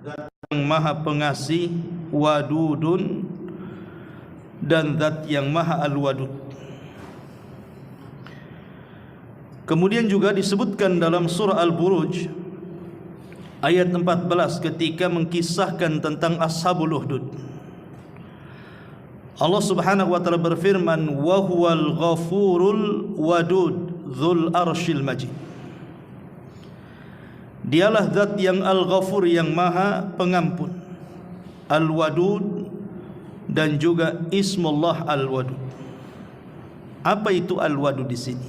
Zat yang maha pengasih, wadudun, dan zat yang maha al-wadud. Kemudian juga disebutkan dalam surah Al-Buruj ayat 14 ketika mengkisahkan tentang Ashabul Ukhdud. Allah Subhanahu wa taala berfirman, "Wa huwal ghafurul wadud dzul arsyil majid." Dialah zat yang Al-Ghafur, yang maha pengampun, Al-Wadud, dan juga Ismullah Al-Wadud. Apa itu Al-Wadud di sini?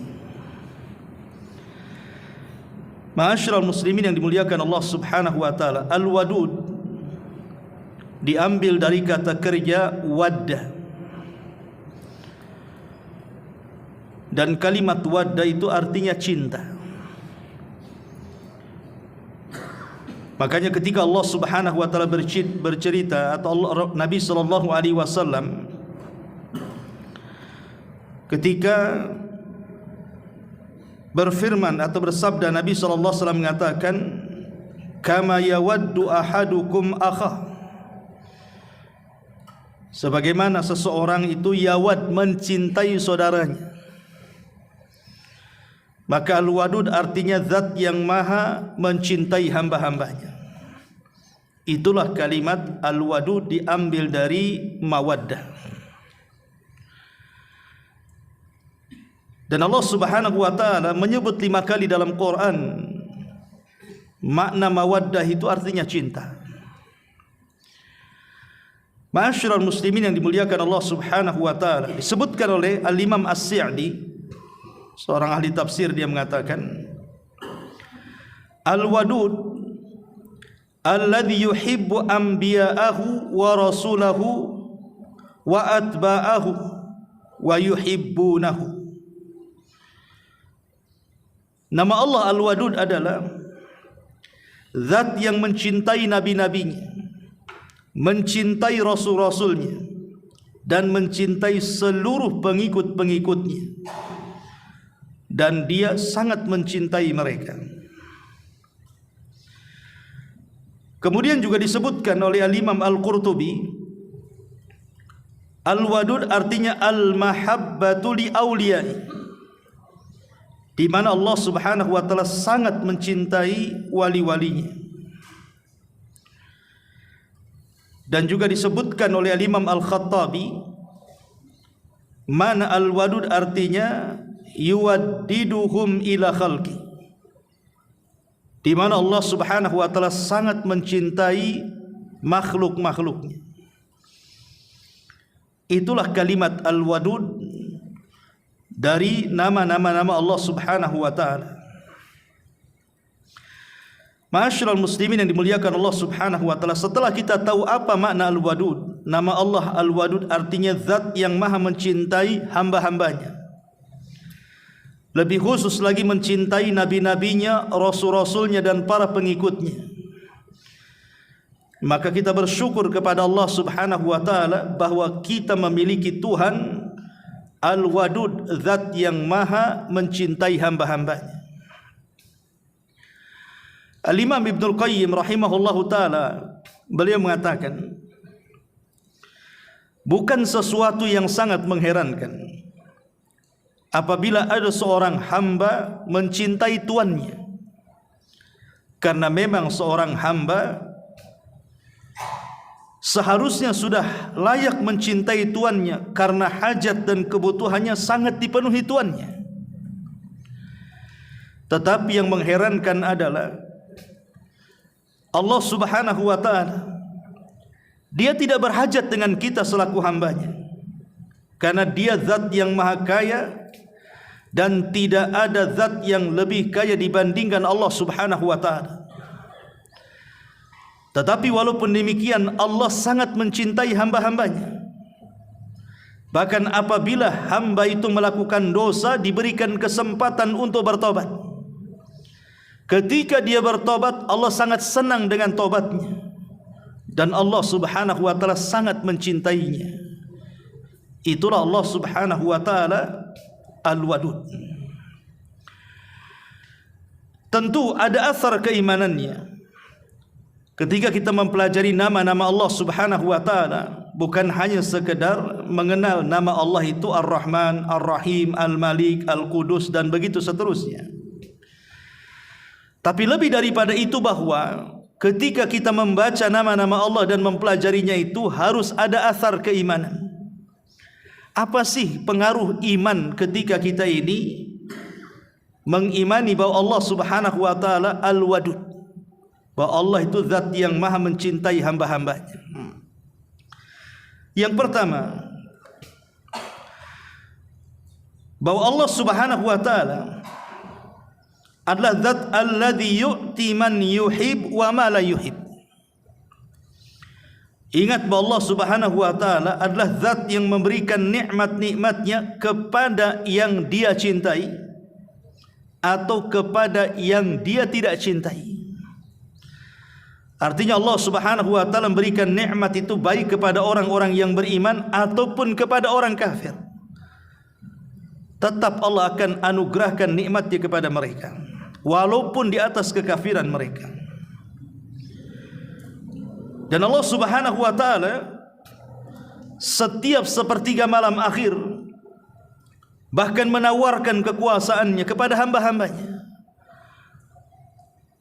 Ma'asyiral muslimin yang dimuliakan Allah Subhanahu wa taala, Al-Wadud diambil dari kata kerja wadda. Dan kalimat wadda itu artinya cinta. Makanya ketika Allah Subhanahu wa taala bercerita, atau Nabi sallallahu alaihi wasallam ketika berfirman atau bersabda, Nabi sallallahu alaihi wasallam mengatakan, "Kama yawaddu ahadukum akhah." Sebagaimana seseorang itu yawad, mencintai saudaranya. Maka Al-Wadud artinya zat yang maha mencintai hamba-hambanya. Itulah kalimat Al-Wadud diambil dari mawaddah. Dan Allah Subhanahu wa taala menyebut 5 kali dalam Quran makna mawaddah itu artinya cinta. Ma'asyiral muslimin yang dimuliakan Allah Subhanahu wa taala, disebutkan oleh Al-Imam As-Sa'di, seorang ahli tafsir, dia mengatakan, Al-Wadud alladhi yuhibbu anbiya'ahu wa rasulahu wa atba'ahu wa yuhibbunahu. Nama Allah Al-Wadud adalah zat yang mencintai nabi-nabinya, mencintai rasul-rasulnya, dan mencintai seluruh pengikut-pengikutnya, dan dia sangat mencintai mereka. Kemudian juga disebutkan oleh Al-Imam Al-Qurtubi, Al-Wadud artinya al-mahabbatu li awliyai, di mana Allah Subhanahu wa taala sangat mencintai wali-walinya. Dan juga disebutkan oleh Al-Imam Al-Khattabi, mana Al-Wadud artinya yuwaddiduhum ila khalqi, di mana Allah Subhanahu wa taala sangat mencintai makhluk-makhluknya. Itulah kalimat Al-Wadud dari nama-nama Allah Subhanahu wa taala. Ma'asyiral muslimin yang dimuliakan Allah Subhanahu wa taala, setelah kita tahu apa makna Al-Wadud, nama Allah Al-Wadud artinya zat yang maha mencintai hamba-hambanya, lebih khusus lagi mencintai nabi-nabinya, rasul-rasulnya, dan para pengikutnya. Maka kita bersyukur kepada Allah Subhanahu wa taala bahwa kita memiliki Tuhan Al-Wadud, zat yang maha mencintai hamba-hambanya. Al-Imam Ibnul Qayyim rahimahullahu taala, beliau mengatakan, bukan sesuatu yang sangat mengherankan apabila ada seorang hamba mencintai tuannya, karena memang seorang hamba seharusnya sudah layak mencintai tuannya, karena hajat dan kebutuhannya sangat dipenuhi tuannya. Tetapi yang mengherankan adalah Allah Subhanahu wa taala, Dia tidak berhajat dengan kita selaku hambanya, karena Dia zat yang maha kaya, dan tidak ada zat yang lebih kaya dibandingkan Allah Subhanahu wa taala. Tetapi walaupun demikian, Allah sangat mencintai hamba-hambanya. Bahkan apabila hamba itu melakukan dosa, diberikan kesempatan untuk bertobat. Ketika dia bertobat, Allah sangat senang dengan tobatnya, dan Allah Subhanahu wa taala sangat mencintainya. Itulah Allah Subhanahu wa taala Al-Wadud. Tentu ada asar keimanannya Ketika kita mempelajari nama-nama Allah Subhanahu wa taala, bukan hanya sekedar mengenal nama Allah itu Ar-Rahman, Ar-Rahim, Al-Malik, Al-Qudus dan begitu seterusnya. Tapi lebih daripada itu, bahwa ketika kita membaca nama-nama Allah dan mempelajarinya itu harus ada asar keimanan. Apa sih pengaruh iman ketika kita ini mengimani bahwa Allah Subhanahu wa taala Al-Wadud, bahwa Allah itu zat yang maha mencintai hamba-hambanya. Yang pertama, bahwa Allah Subhanahu wa taala adalah zat alladzi yu'ti man yuhib wa ma la yuhib. Ingat bahwa Allah Subhanahu wa taala adalah zat yang memberikan nikmat-nikmatnya kepada yang Dia cintai atau kepada yang Dia tidak cintai. Artinya Allah Subhanahu wa taala memberikan nikmat itu baik kepada orang-orang yang beriman ataupun kepada orang kafir. Tetap Allah akan anugerahkan nikmatnya kepada mereka, walaupun di atas kekafiran mereka. Dan Allah Subhanahu wa taala setiap sepertiga malam akhir bahkan menawarkan kekuasaannya kepada hamba-hambanya.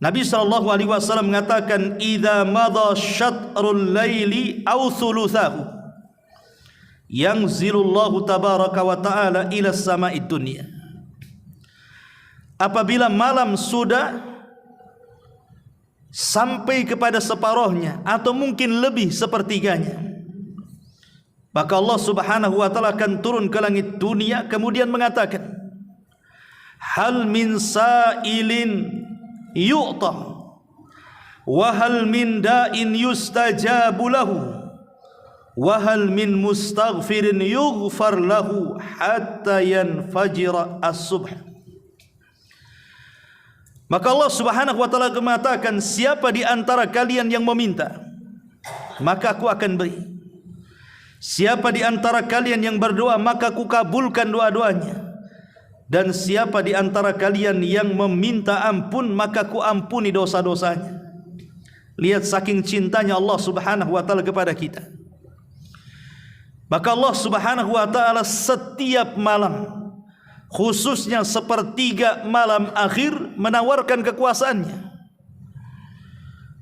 Nabi SAW mengatakan, "Idza madha syatrul laili aw thuluthahu, yanzilullahu tabaraka wa ta'ala ila sama'id dunya." Apabila malam sudah sampai kepada separuhnya atau mungkin lebih sepertiganya, maka Allah Subhanahu wa taala akan turun ke langit dunia kemudian mengatakan, "Hal min sa'ilin yu'ta wa hal min da'in yustajabu lahu wa hal min mustaghfirin yughfar lahu hatta yanfajira as-subh." Maka Allah Subhanahu wa taala mengatakan, siapa di antara kalian yang meminta, maka aku akan beri. Siapa di antara kalian yang berdoa, maka aku kabulkan doa-doanya. Dan siapa di antara kalian yang meminta ampun, maka ku ampuni dosa-dosanya. Lihat saking cintanya Allah Subhanahu wa taala kepada kita. Maka Allah Subhanahu wa taala setiap malam, khususnya sepertiga malam akhir, menawarkan kekuasaannya.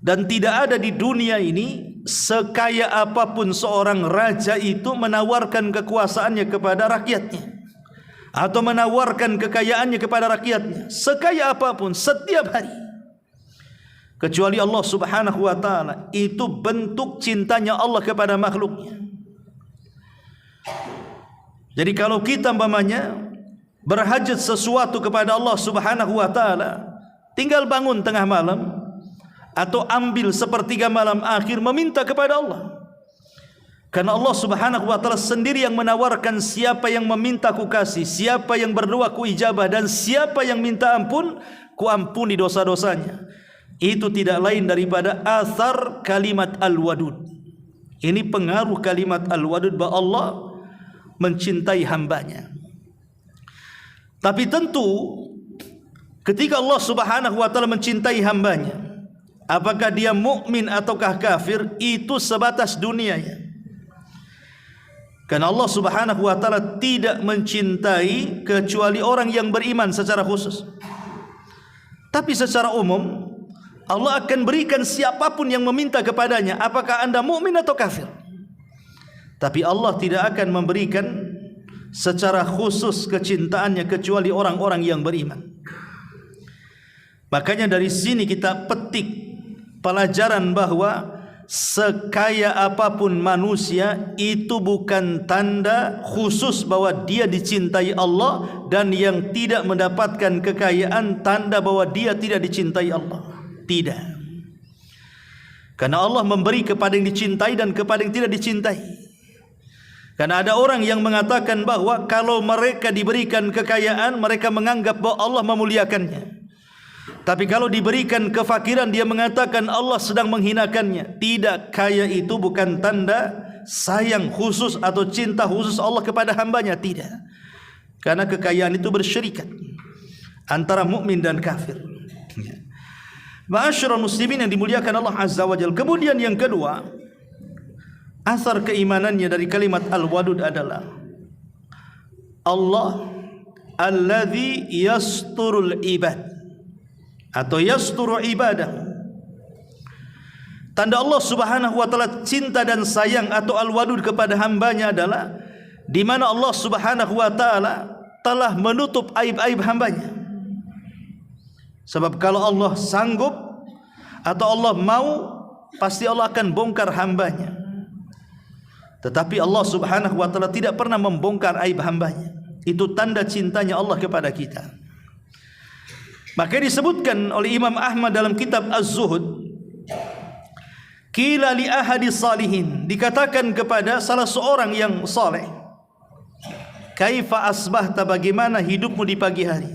Dan tidak ada di dunia ini sekaya apapun seorang raja itu menawarkan kekuasaannya kepada rakyatnya, atau menawarkan kekayaannya kepada rakyatnya, sekaya apapun setiap hari, kecuali Allah Subhanahu wa taala. Itu bentuk cintanya Allah kepada makhluknya. Jadi kalau kita umpamanya berhajat sesuatu kepada Allah Subhanahu wa taala, tinggal bangun tengah malam atau ambil sepertiga malam akhir meminta kepada Allah. Karena Allah Subhanahu wa taala sendiri yang menawarkan, siapa yang meminta ku kasih, siapa yang berdoa ku ijabah, dan siapa yang minta ampun ku ampuni dosa-dosanya. Itu tidak lain daripada asar kalimat Al-Wadud. Ini pengaruh kalimat Al-Wadud bahwa Allah mencintai hambanya. Tapi tentu ketika Allah Subhanahu wa taala mencintai hambanya, apakah dia mukmin ataukah kafir, itu sebatas dunianya. Karena Allah Subhanahu wa taala tidak mencintai kecuali orang yang beriman secara khusus. Tapi secara umum Allah akan berikan siapapun yang meminta kepadanya, apakah Anda mukmin atau kafir. Tapi Allah tidak akan memberikan secara khusus kecintaannya kecuali orang-orang yang beriman. Makanya dari sini kita petik pelajaran bahwa sekaya apapun manusia itu bukan tanda khusus bahwa dia dicintai Allah, dan yang tidak mendapatkan kekayaan tanda bahwa dia tidak dicintai Allah. Tidak. Karena Allah memberi kepada yang dicintai dan kepada yang tidak dicintai. Karena ada orang yang mengatakan bahwa kalau mereka diberikan kekayaan, mereka menganggap bahwa Allah memuliakannya. Tapi kalau diberikan kefakiran, dia mengatakan Allah sedang menghinakannya. Tidak, kaya itu bukan tanda sayang khusus atau cinta khusus Allah kepada hambanya. Tidak. Karena kekayaan itu bersyirikat antara mukmin dan kafir. Ma'asyiral muslimin yang dimuliakan Allah Azza wa Jalla. Kemudian yang kedua, asar keimanannya dari kalimat Al-Wadud adalah Allah alladzi yasturul ibad atau yasturu ibadah. Tanda Allah Subhanahu wa taala cinta dan sayang atau Al-Wadud kepada hambanya adalah di mana Allah Subhanahu wa taala telah menutup aib-aib hambanya. Sebab kalau Allah sanggup atau Allah mau, pasti Allah akan bongkar hambanya. Tetapi Allah Subhanahu wa taala tidak pernah membongkar aib hambanya. Itu tanda cintanya Allah kepada kita. Maka disebutkan oleh Imam Ahmad dalam kitab Az-Zuhud, qila li ahadis salihin, dikatakan kepada salah seorang yang saleh, kaifa asbahta, bagaimana hidupmu di pagi hari?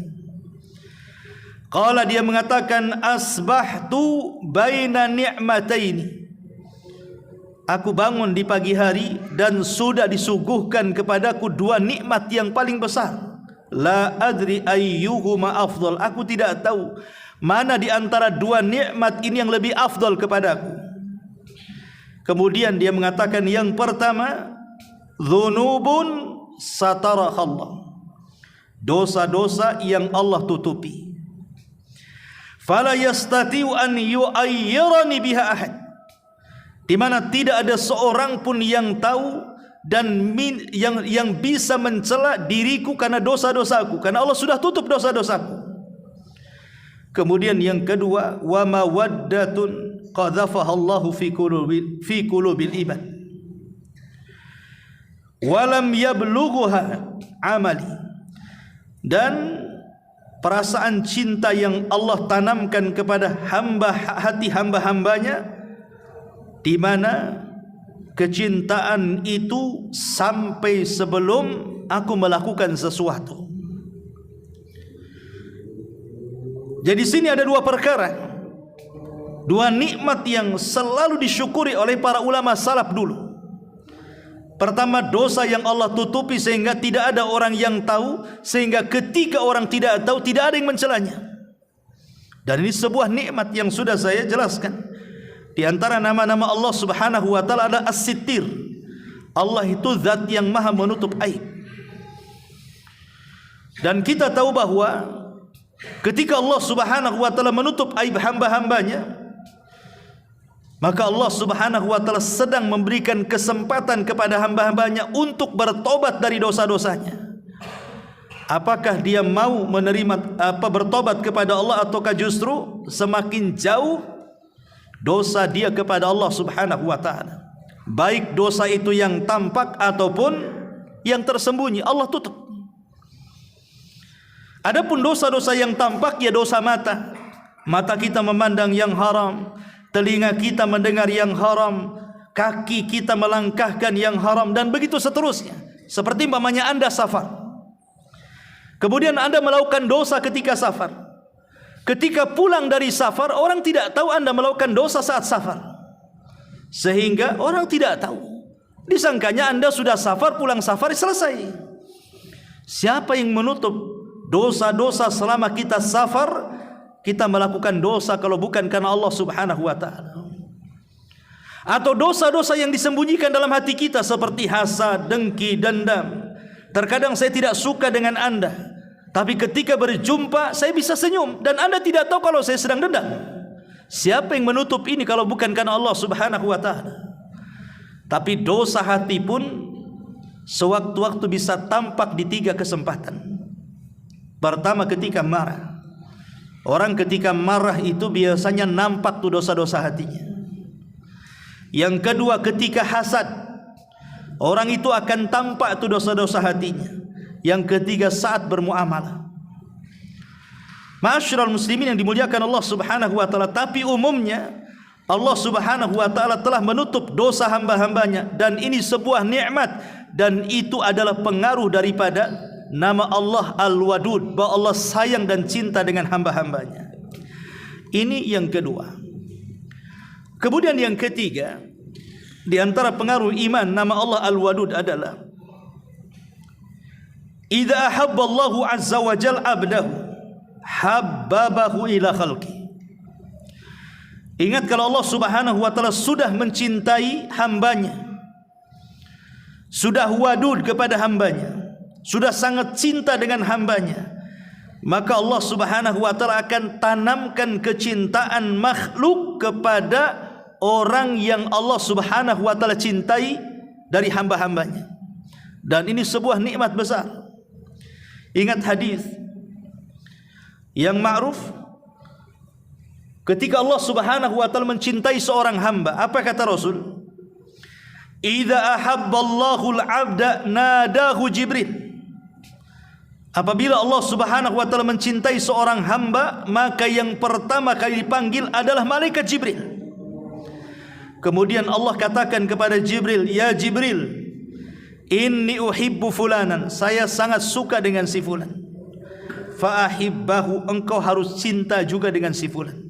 Qala, dia mengatakan, asbahtu baina ni'mataini, aku bangun di pagi hari dan sudah disuguhkan kepadaku dua nikmat yang paling besar. La adri ayyuhuma afdal, aku tidak tahu mana di antara dua nikmat ini yang lebih afdal kepadaku. Kemudian dia mengatakan, yang pertama, dzunubun sataraha Allah, dosa-dosa yang Allah tutupi. Fala yastati'u an yu'ayyirani biha ahad, di mana tidak ada seorang pun yang tahu dan yang bisa mencela diriku karena dosa-dosaku, karena Allah sudah tutup dosa-dosaku. Kemudian yang kedua, wa mawaddatun qadhafaha Allahu fi qulubil ibad wa lam yablughuha amali, dan perasaan cinta yang Allah tanamkan kepada hati hamba-hambanya, di mana kecintaan itu sampai sebelum aku melakukan sesuatu. Jadi sini ada dua perkara, dua nikmat yang selalu disyukuri oleh para ulama salaf dulu. Pertama, dosa yang Allah tutupi sehingga tidak ada orang yang tahu, sehingga ketika orang tidak tahu tidak ada yang mencelanya. Dan ini sebuah nikmat yang sudah saya jelaskan. Di antara nama-nama Allah Subhanahu wa taala ada As-Sittir. Allah itu zat yang maha menutup aib. Dan kita tahu bahwa ketika Allah Subhanahu wa taala menutup aib hamba-hambanya, maka Allah Subhanahu wa taala sedang memberikan kesempatan kepada hamba-hambanya untuk bertobat dari dosa-dosanya. Apakah dia mau menerima bertobat kepada Allah, ataukah justru semakin jauh dosa dia kepada Allah Subhanahu wa taala? Baik dosa itu yang tampak ataupun yang tersembunyi, Allah tutup. Adapun dosa-dosa yang tampak, ya dosa mata. Mata kita memandang yang haram, telinga kita mendengar yang haram, kaki kita melangkahkan yang haram, dan begitu seterusnya. Seperti umpamanya Anda safar, kemudian Anda melakukan dosa ketika safar. Ketika pulang dari safar, orang tidak tahu Anda melakukan dosa saat safar, sehingga orang tidak tahu. Disangkanya Anda sudah safar, pulang safar, selesai. Siapa yang menutup dosa-dosa selama kita safar? Kita melakukan dosa kalau bukan karena Allah Subhanahu wa taala. Atau dosa-dosa yang disembunyikan dalam hati kita seperti hasad, dengki, dendam. Terkadang saya tidak suka dengan Anda, tapi ketika berjumpa saya bisa senyum, dan Anda tidak tahu kalau saya sedang dendam. Siapa yang menutup ini kalau bukan karena Allah Subhanahu wa taala? Tapi dosa hati pun sewaktu-waktu bisa tampak di tiga kesempatan. Pertama, ketika marah. Orang ketika marah itu biasanya nampak tuh dosa-dosa hatinya. Yang kedua, ketika hasad, orang itu akan tampak tuh dosa-dosa hatinya. Yang ketiga, saat bermuamalah. Ma'asyiral muslimin yang dimuliakan Allah Subhanahu wa taala, tapi umumnya Allah Subhanahu wa taala telah menutup dosa hamba-hambanya, dan ini sebuah nikmat, dan itu adalah pengaruh daripada nama Allah Al-Wadud, bahwa Allah sayang dan cinta dengan hamba-hambanya. Ini yang kedua. Kemudian yang ketiga, di antara pengaruh iman nama Allah Al-Wadud adalah idza ahabba Allahu azza wa jalla abdahu habbabahu ila khalqi. Ingat kalau Allah Subhanahu wa taala sudah mencintai hambanya, sudah wadud kepada hambanya, sudah sangat cinta dengan hambanya, maka Allah Subhanahu wa taala akan tanamkan kecintaan makhluk kepada orang yang Allah Subhanahu wa taala cintai dari hamba-hambanya. Dan ini sebuah nikmat besar. Ingat hadis yang ma'ruf, ketika Allah Subhanahu wa taala mencintai seorang hamba, apa kata Rasul? Idza ahabballahu al-'abda nadahu Jibril. Apabila Allah Subhanahu wa taala mencintai seorang hamba, maka yang pertama kali dipanggil adalah malaikat Jibril. Kemudian Allah katakan kepada Jibril, "Ya Jibril, inni uhibbu fulanan." Saya sangat suka dengan si fulan. Fa ahibbahu, engkau harus cinta juga dengan si fulan.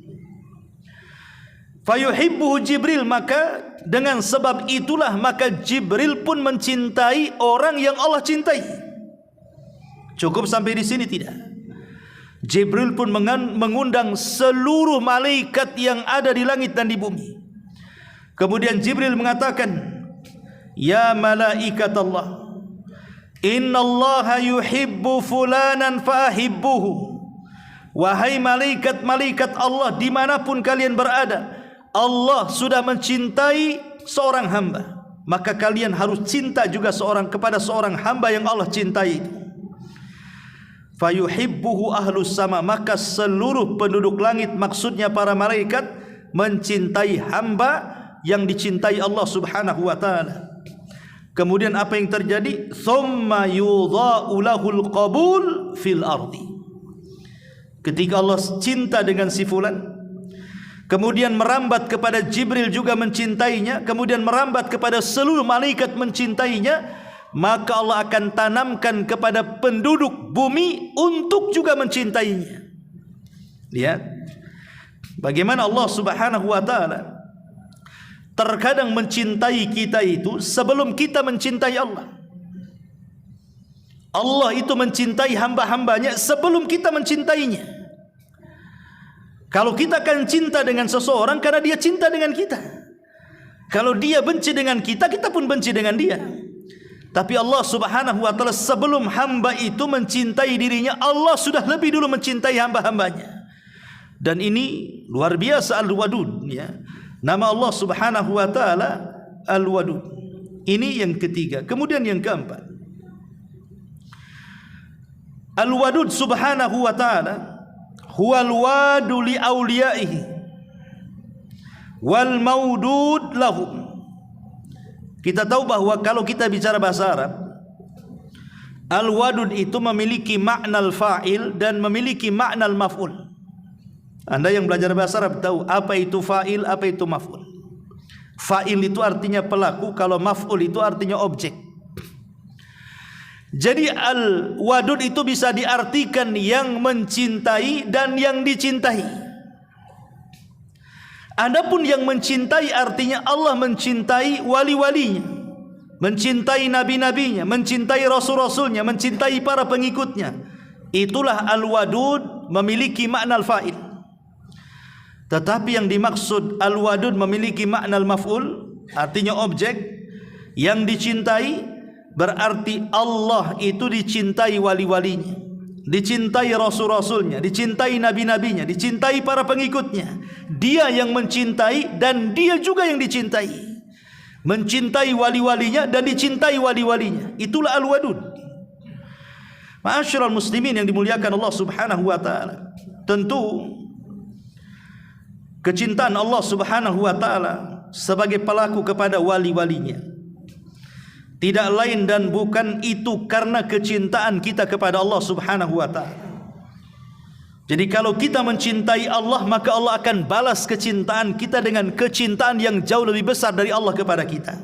Fayuhibbuhu Jibril, maka dengan sebab itulah maka Jibril pun mencintai orang yang Allah cintai. Cukup sampai di sini tidak? Jibril pun mengundang seluruh malaikat yang ada di langit dan di bumi. Kemudian Jibril mengatakan, "Ya malaikat Allah, innallaha yuhibbu fulanan fa'ahibbuhu." Wahai malaikat-malaikat Allah, dimanapun kalian berada, Allah sudah mencintai seorang hamba, maka kalian harus cinta juga kepada seorang hamba yang Allah cintai. Fayuhibbuhu ahlus sama, maka seluruh penduduk langit, maksudnya para malaikat, mencintai hamba yang dicintai Allah Subhanahu wa taala. Kemudian apa yang terjadi? Tsumma yudha'u lahul qabul fil ardi. Ketika Allah cinta dengan si fulan, kemudian merambat kepada Jibril juga mencintainya, kemudian merambat kepada seluruh malaikat mencintainya, maka Allah akan tanamkan kepada penduduk bumi untuk juga mencintainya. Lihat bagaimana Allah Subhanahu wa taala terkadang mencintai kita itu sebelum kita mencintai Allah. Allah itu mencintai hamba-hambanya sebelum kita mencintainya. Kalau kita akan cinta dengan seseorang karena dia cinta dengan kita. Kalau dia benci dengan kita, kita pun benci dengan dia. Tapi Allah Subhanahu wa taala sebelum hamba itu mencintai dirinya, Allah sudah lebih dulu mencintai hamba-hambanya. Dan ini luar biasa Al-Wadud, ya. Nama Allah Subhanahu wa taala Al-Wadud. Ini yang ketiga. Kemudian yang keempat, Al-Wadud Subhanahu wa taala huwal wadu li awliyaihi wal maudud lahum. Kita tahu bahwa kalau kita bicara bahasa Arab, Al-Wadud itu memiliki makna al-fa'il dan memiliki makna al-maf'ul. Anda yang belajar bahasa Arab tahu apa itu fa'il, apa itu maf'ul. Fa'il itu artinya pelaku, kalau maf'ul itu artinya objek. Jadi al-wadud itu bisa diartikan yang mencintai dan yang dicintai. Adapun yang mencintai artinya Allah mencintai wali-walinya, mencintai nabi-nabinya, mencintai rasul-rasulnya, mencintai para pengikutnya. Itulah al-wadud memiliki makna al-fa'il. Tetapi yang dimaksud al-wadud memiliki makna al-maf'ul, artinya objek yang dicintai, berarti Allah itu dicintai wali-walinya, dicintai rasul-rasulnya, dicintai nabi-nabinya, dicintai para pengikutnya. Dia yang mencintai dan dia juga yang dicintai, mencintai wali-walinya dan dicintai wali-walinya. Itulah al-wadud. Ma'asyiral muslimin yang dimuliakan Allah Subhanahu wa taala, tentu kecintaan Allah Subhanahu wa taala sebagai pelaku kepada wali-walinya tidak lain dan bukan itu karena kecintaan kita kepada Allah Subhanahu wa taala. Jadi kalau kita mencintai Allah, maka Allah akan balas kecintaan kita dengan kecintaan yang jauh lebih besar dari Allah kepada kita.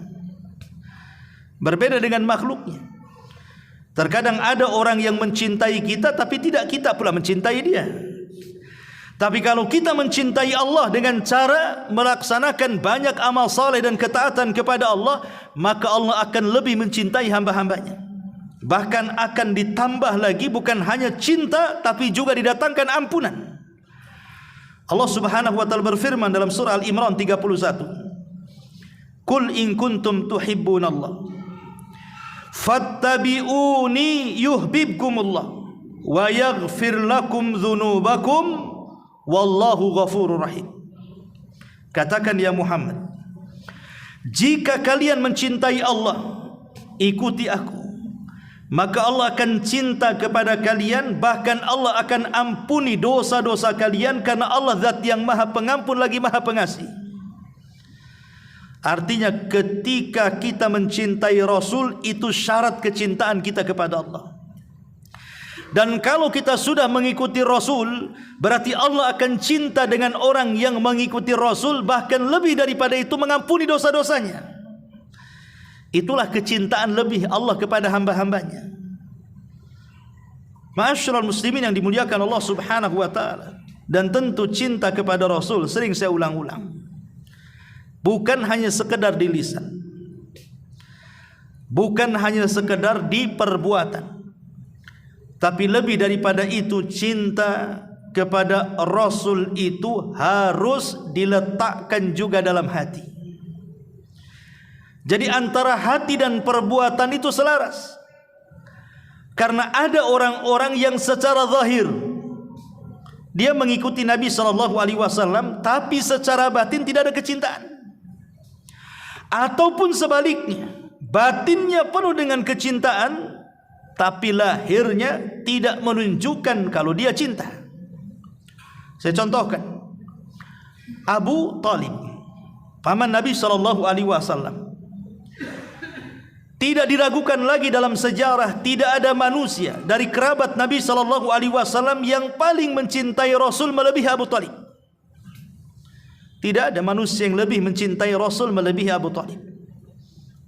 Berbeda dengan makhluknya. Terkadang ada orang yang mencintai kita tapi tidak kita pula mencintai dia. Tapi kalau kita mencintai Allah dengan cara melaksanakan banyak amal saleh dan ketaatan kepada Allah, maka Allah akan lebih mencintai hamba-hambanya. Bahkan akan ditambah lagi, bukan hanya cinta tapi juga didatangkan ampunan. Allah Subhanahu wa taala berfirman dalam surah Al-Imran 31, "Qul in kuntum tuhibbunallah fattabi'uni yuhibbukumullah wa yaghfir lakum dzunubakum wallahu ghafurur rahim." Katakan ya Muhammad, jika kalian mencintai Allah, ikuti aku, maka Allah akan cinta kepada kalian, bahkan Allah akan ampuni dosa-dosa kalian, karena Allah zat yang maha pengampun lagi maha pengasih. Artinya ketika kita mencintai Rasul, itu syarat kecintaan kita kepada Allah. Dan kalau kita sudah mengikuti Rasul, berarti Allah akan cinta dengan orang yang mengikuti Rasul, bahkan lebih daripada itu mengampuni dosa-dosanya. Itulah kecintaan lebih Allah kepada hamba-hambanya. Ma'asyiral muslimin yang dimuliakan Allah Subhanahu wa taala. Dan tentu cinta kepada Rasul, sering saya ulang-ulang, bukan hanya sekedar di lisan, bukan hanya sekedar di perbuatan, tapi lebih daripada itu, cinta kepada Rasul itu harus diletakkan juga dalam hati. Jadi antara hati dan perbuatan itu selaras. Karena ada orang-orang yang secara zahir dia mengikuti Nabi SAW, tapi secara batin tidak ada kecintaan. Ataupun sebaliknya, batinnya penuh dengan kecintaan, tapi lahirnya tidak menunjukkan kalau dia cinta. Saya contohkan, Abu Talib, paman Nabi SAW. Tidak diragukan lagi dalam sejarah, tidak ada manusia dari kerabat Nabi SAW yang paling mencintai Rasul melebihi Abu Talib. Tidak ada manusia yang lebih mencintai Rasul melebihi Abu Talib.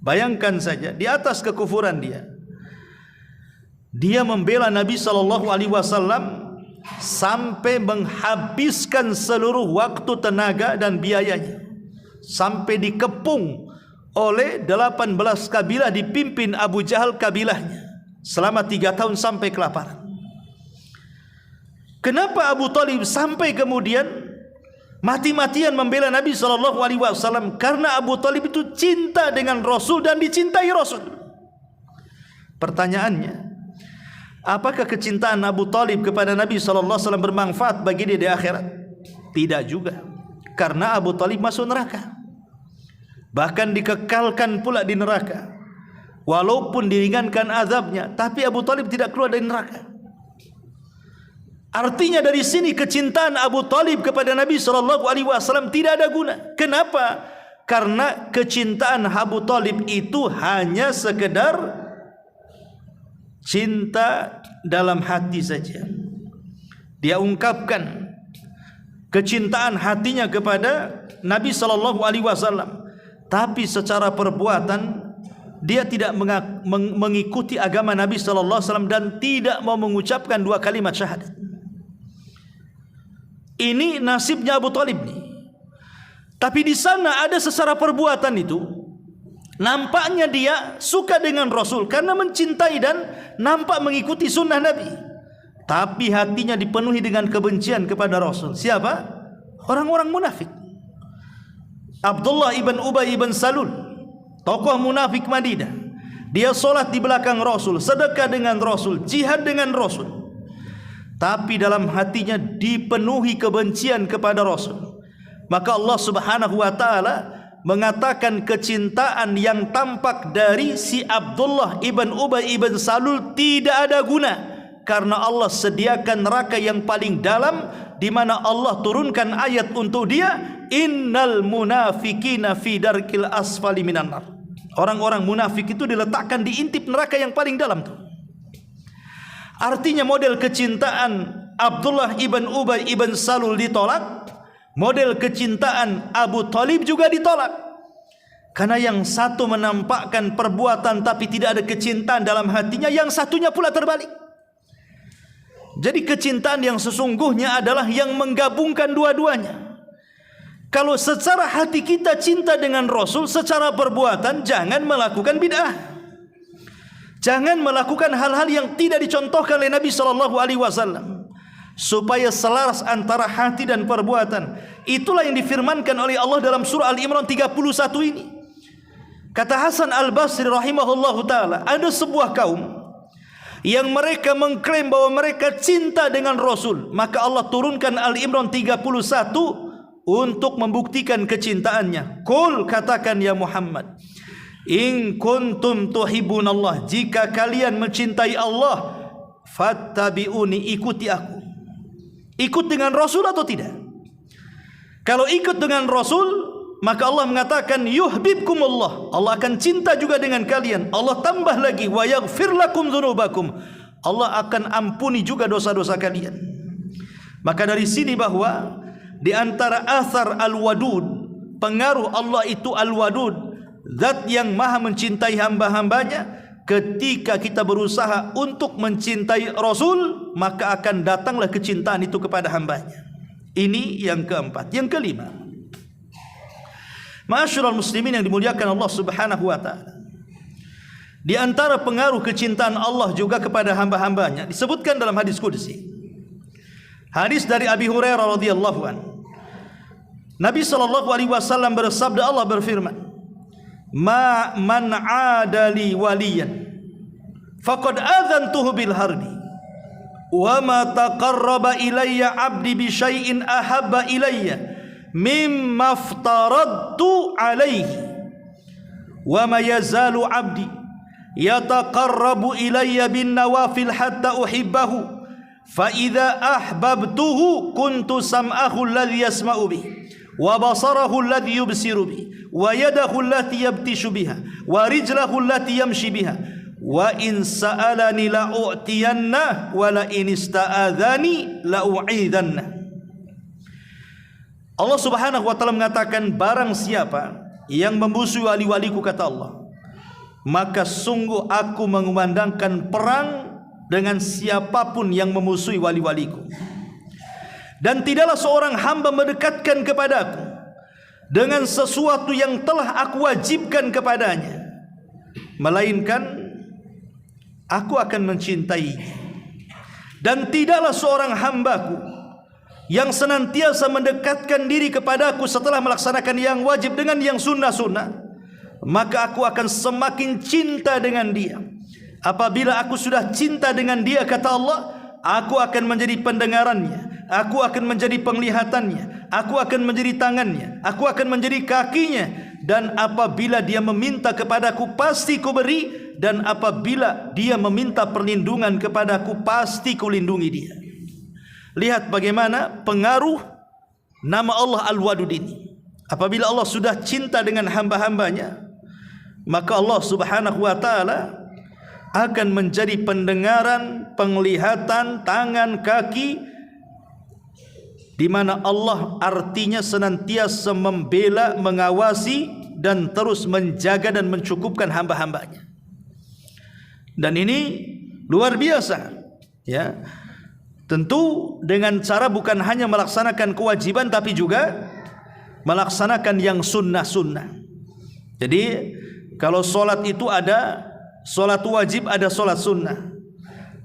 Bayangkan saja, di atas kekufuran dia membela Nabi SAW sampai menghabiskan seluruh waktu, tenaga dan biayanya, sampai dikepung oleh 18 kabilah dipimpin Abu Jahal kabilahnya selama 3 tahun sampai kelaparan. Kenapa Abu Talib sampai kemudian mati-matian membela Nabi SAW? Karena Abu Talib itu cinta dengan Rasul dan dicintai Rasul. Pertanyaannya, apakah kecintaan Abu Talib kepada Nabi SAW bermanfaat bagi dia di akhirat? Tidak juga, karena Abu Talib masuk neraka, bahkan dikekalkan pula di neraka. Walaupun diringankan azabnya, tapi Abu Talib tidak keluar dari neraka. Artinya dari sini kecintaan Abu Talib kepada Nabi SAW tidak ada guna. Kenapa? Karena kecintaan Abu Talib itu hanya sekedar cinta dalam hati saja. Dia ungkapkan kecintaan hatinya kepada Nabi SAW, tapi secara perbuatan dia tidak mengikuti agama Nabi SAW dan tidak mau mengucapkan 2 kalimat syahadat. Ini nasibnya Abu Talib nih. Tapi di sana ada secara perbuatan itu, nampaknya dia suka dengan Rasul karena mencintai dan nampak mengikuti sunnah Nabi, tapi hatinya dipenuhi dengan kebencian kepada Rasul. Siapa? Orang-orang munafik. Abdullah ibn Ubay ibn Salul, tokoh munafik Madinah. Dia solat di belakang Rasul, sedekah dengan Rasul, jihad dengan Rasul, tapi dalam hatinya dipenuhi kebencian kepada Rasul. Maka Allah Subhanahu wa taala mengatakan kecintaan yang tampak dari si Abdullah ibn Ubay ibn Salul tidak ada guna, karena Allah sediakan neraka yang paling dalam, di mana Allah turunkan ayat untuk dia, innal munafikina fi darkil asfali minan nar. Orang-orang munafik itu diletakkan di intip neraka yang paling dalam tuh. Artinya model kecintaan Abdullah ibn Ubay ibn Salul ditolak, model kecintaan Abu Talib juga ditolak. Karena yang satu menampakkan perbuatan tapi tidak ada kecintaan dalam hatinya, yang satunya pula terbalik. Jadi kecintaan yang sesungguhnya adalah yang menggabungkan dua-duanya. Kalau secara hati kita cinta dengan Rasul, secara perbuatan jangan melakukan bid'ah, jangan melakukan hal-hal yang tidak dicontohkan oleh Nabi SAW. supaya selaras antara hati dan perbuatan. Itulah yang difirmankan oleh Allah dalam surah Al-Imran 31 ini. Kata Hasan Al-Basri rahimahullahu ta'ala, ada sebuah kaum yang mereka mengklaim bahwa mereka cinta dengan Rasul, maka Allah turunkan Al-Imran 31 untuk membuktikan kecintaannya. Qul, katakan ya Muhammad, in kuntum tuhibbunallah, jika kalian mencintai Allah, fattabi'uni, ikuti aku. Ikut dengan Rasul atau tidak? Kalau ikut dengan Rasul, maka Allah mengatakan yuhibbukumullah, Allah akan cinta juga dengan kalian. Allah tambah lagi wa yaghfir lakum dzunubakum, Allah akan ampuni juga dosa-dosa kalian. Maka dari sini bahwa di antara athar al-wadud, pengaruh Allah itu al-wadud, zat yang maha mencintai hamba-hambanya. Ketika kita berusaha untuk mencintai Rasul, maka akan datanglah kecintaan itu kepada hambanya. Ini yang keempat. Yang kelima, ma'asyiral muslimin yang dimuliakan Allah Subhanahu wa ta'ala, di antara pengaruh kecintaan Allah juga kepada hamba-hambanya disebutkan dalam hadis qudsi. Hadis dari Abi Hurairah radhiyallahu anhu, Nabi sallallahu alaihi wasallam bersabda, Allah berfirman, "Ma man 'adali waliyan faqad adzantuhu bil harbi wa ma taqarraba ilayya 'abdi bi syai'in ahabba ilayya mimma aftaradtu alaihi wa ma yazalu 'abdi yataqarrabu ilayya bin nawafil hatta uhibbahu fa idza ahbabtuhu kuntu sam'ahu alladhi yasma'u bihi wa basarahu alladhi yubsiru bihi wa yadahu allati yabtishu biha wa rijlahu allati yamshi biha wa in sa'alani la u'tiyanna wa la in ista'adzani la u'idzanna." Allah Subhanahu wa ta'ala mengatakan, barang siapa yang memusuhi wali-waliku, kata Allah, maka sungguh aku mengumandangkan perang dengan siapapun yang memusuhi wali-waliku. Dan tidaklah seorang hamba mendekatkan kepadaku dengan sesuatu yang telah aku wajibkan kepadanya, melainkan aku akan mencintainya. Dan tidaklah seorang hambaku yang senantiasa mendekatkan diri kepadaku setelah melaksanakan yang wajib dengan yang sunnah-sunnah, maka aku akan semakin cinta dengan dia. Apabila aku sudah cinta dengan dia, kata Allah, aku akan menjadi pendengarannya, aku akan menjadi penglihatannya, aku akan menjadi tangannya, aku akan menjadi kakinya. Dan apabila dia meminta kepadaku, pasti ku beri. Dan apabila dia meminta perlindungan kepadaku, pasti ku lindungi dia. Lihat bagaimana pengaruh nama Allah Al-Wadud ini. Apabila Allah sudah cinta dengan hamba-hambanya, maka Allah Subhanahu wa ta'ala akan menjadi pendengaran, penglihatan, tangan, kaki, di mana Allah artinya senantiasa membela, mengawasi, dan terus menjaga dan mencukupkan hamba-hambanya. Dan ini luar biasa, ya. Tentu dengan cara bukan hanya melaksanakan kewajiban, tapi juga melaksanakan yang sunnah-sunnah. Jadi kalau solat itu ada solat wajib, ada solat sunnah.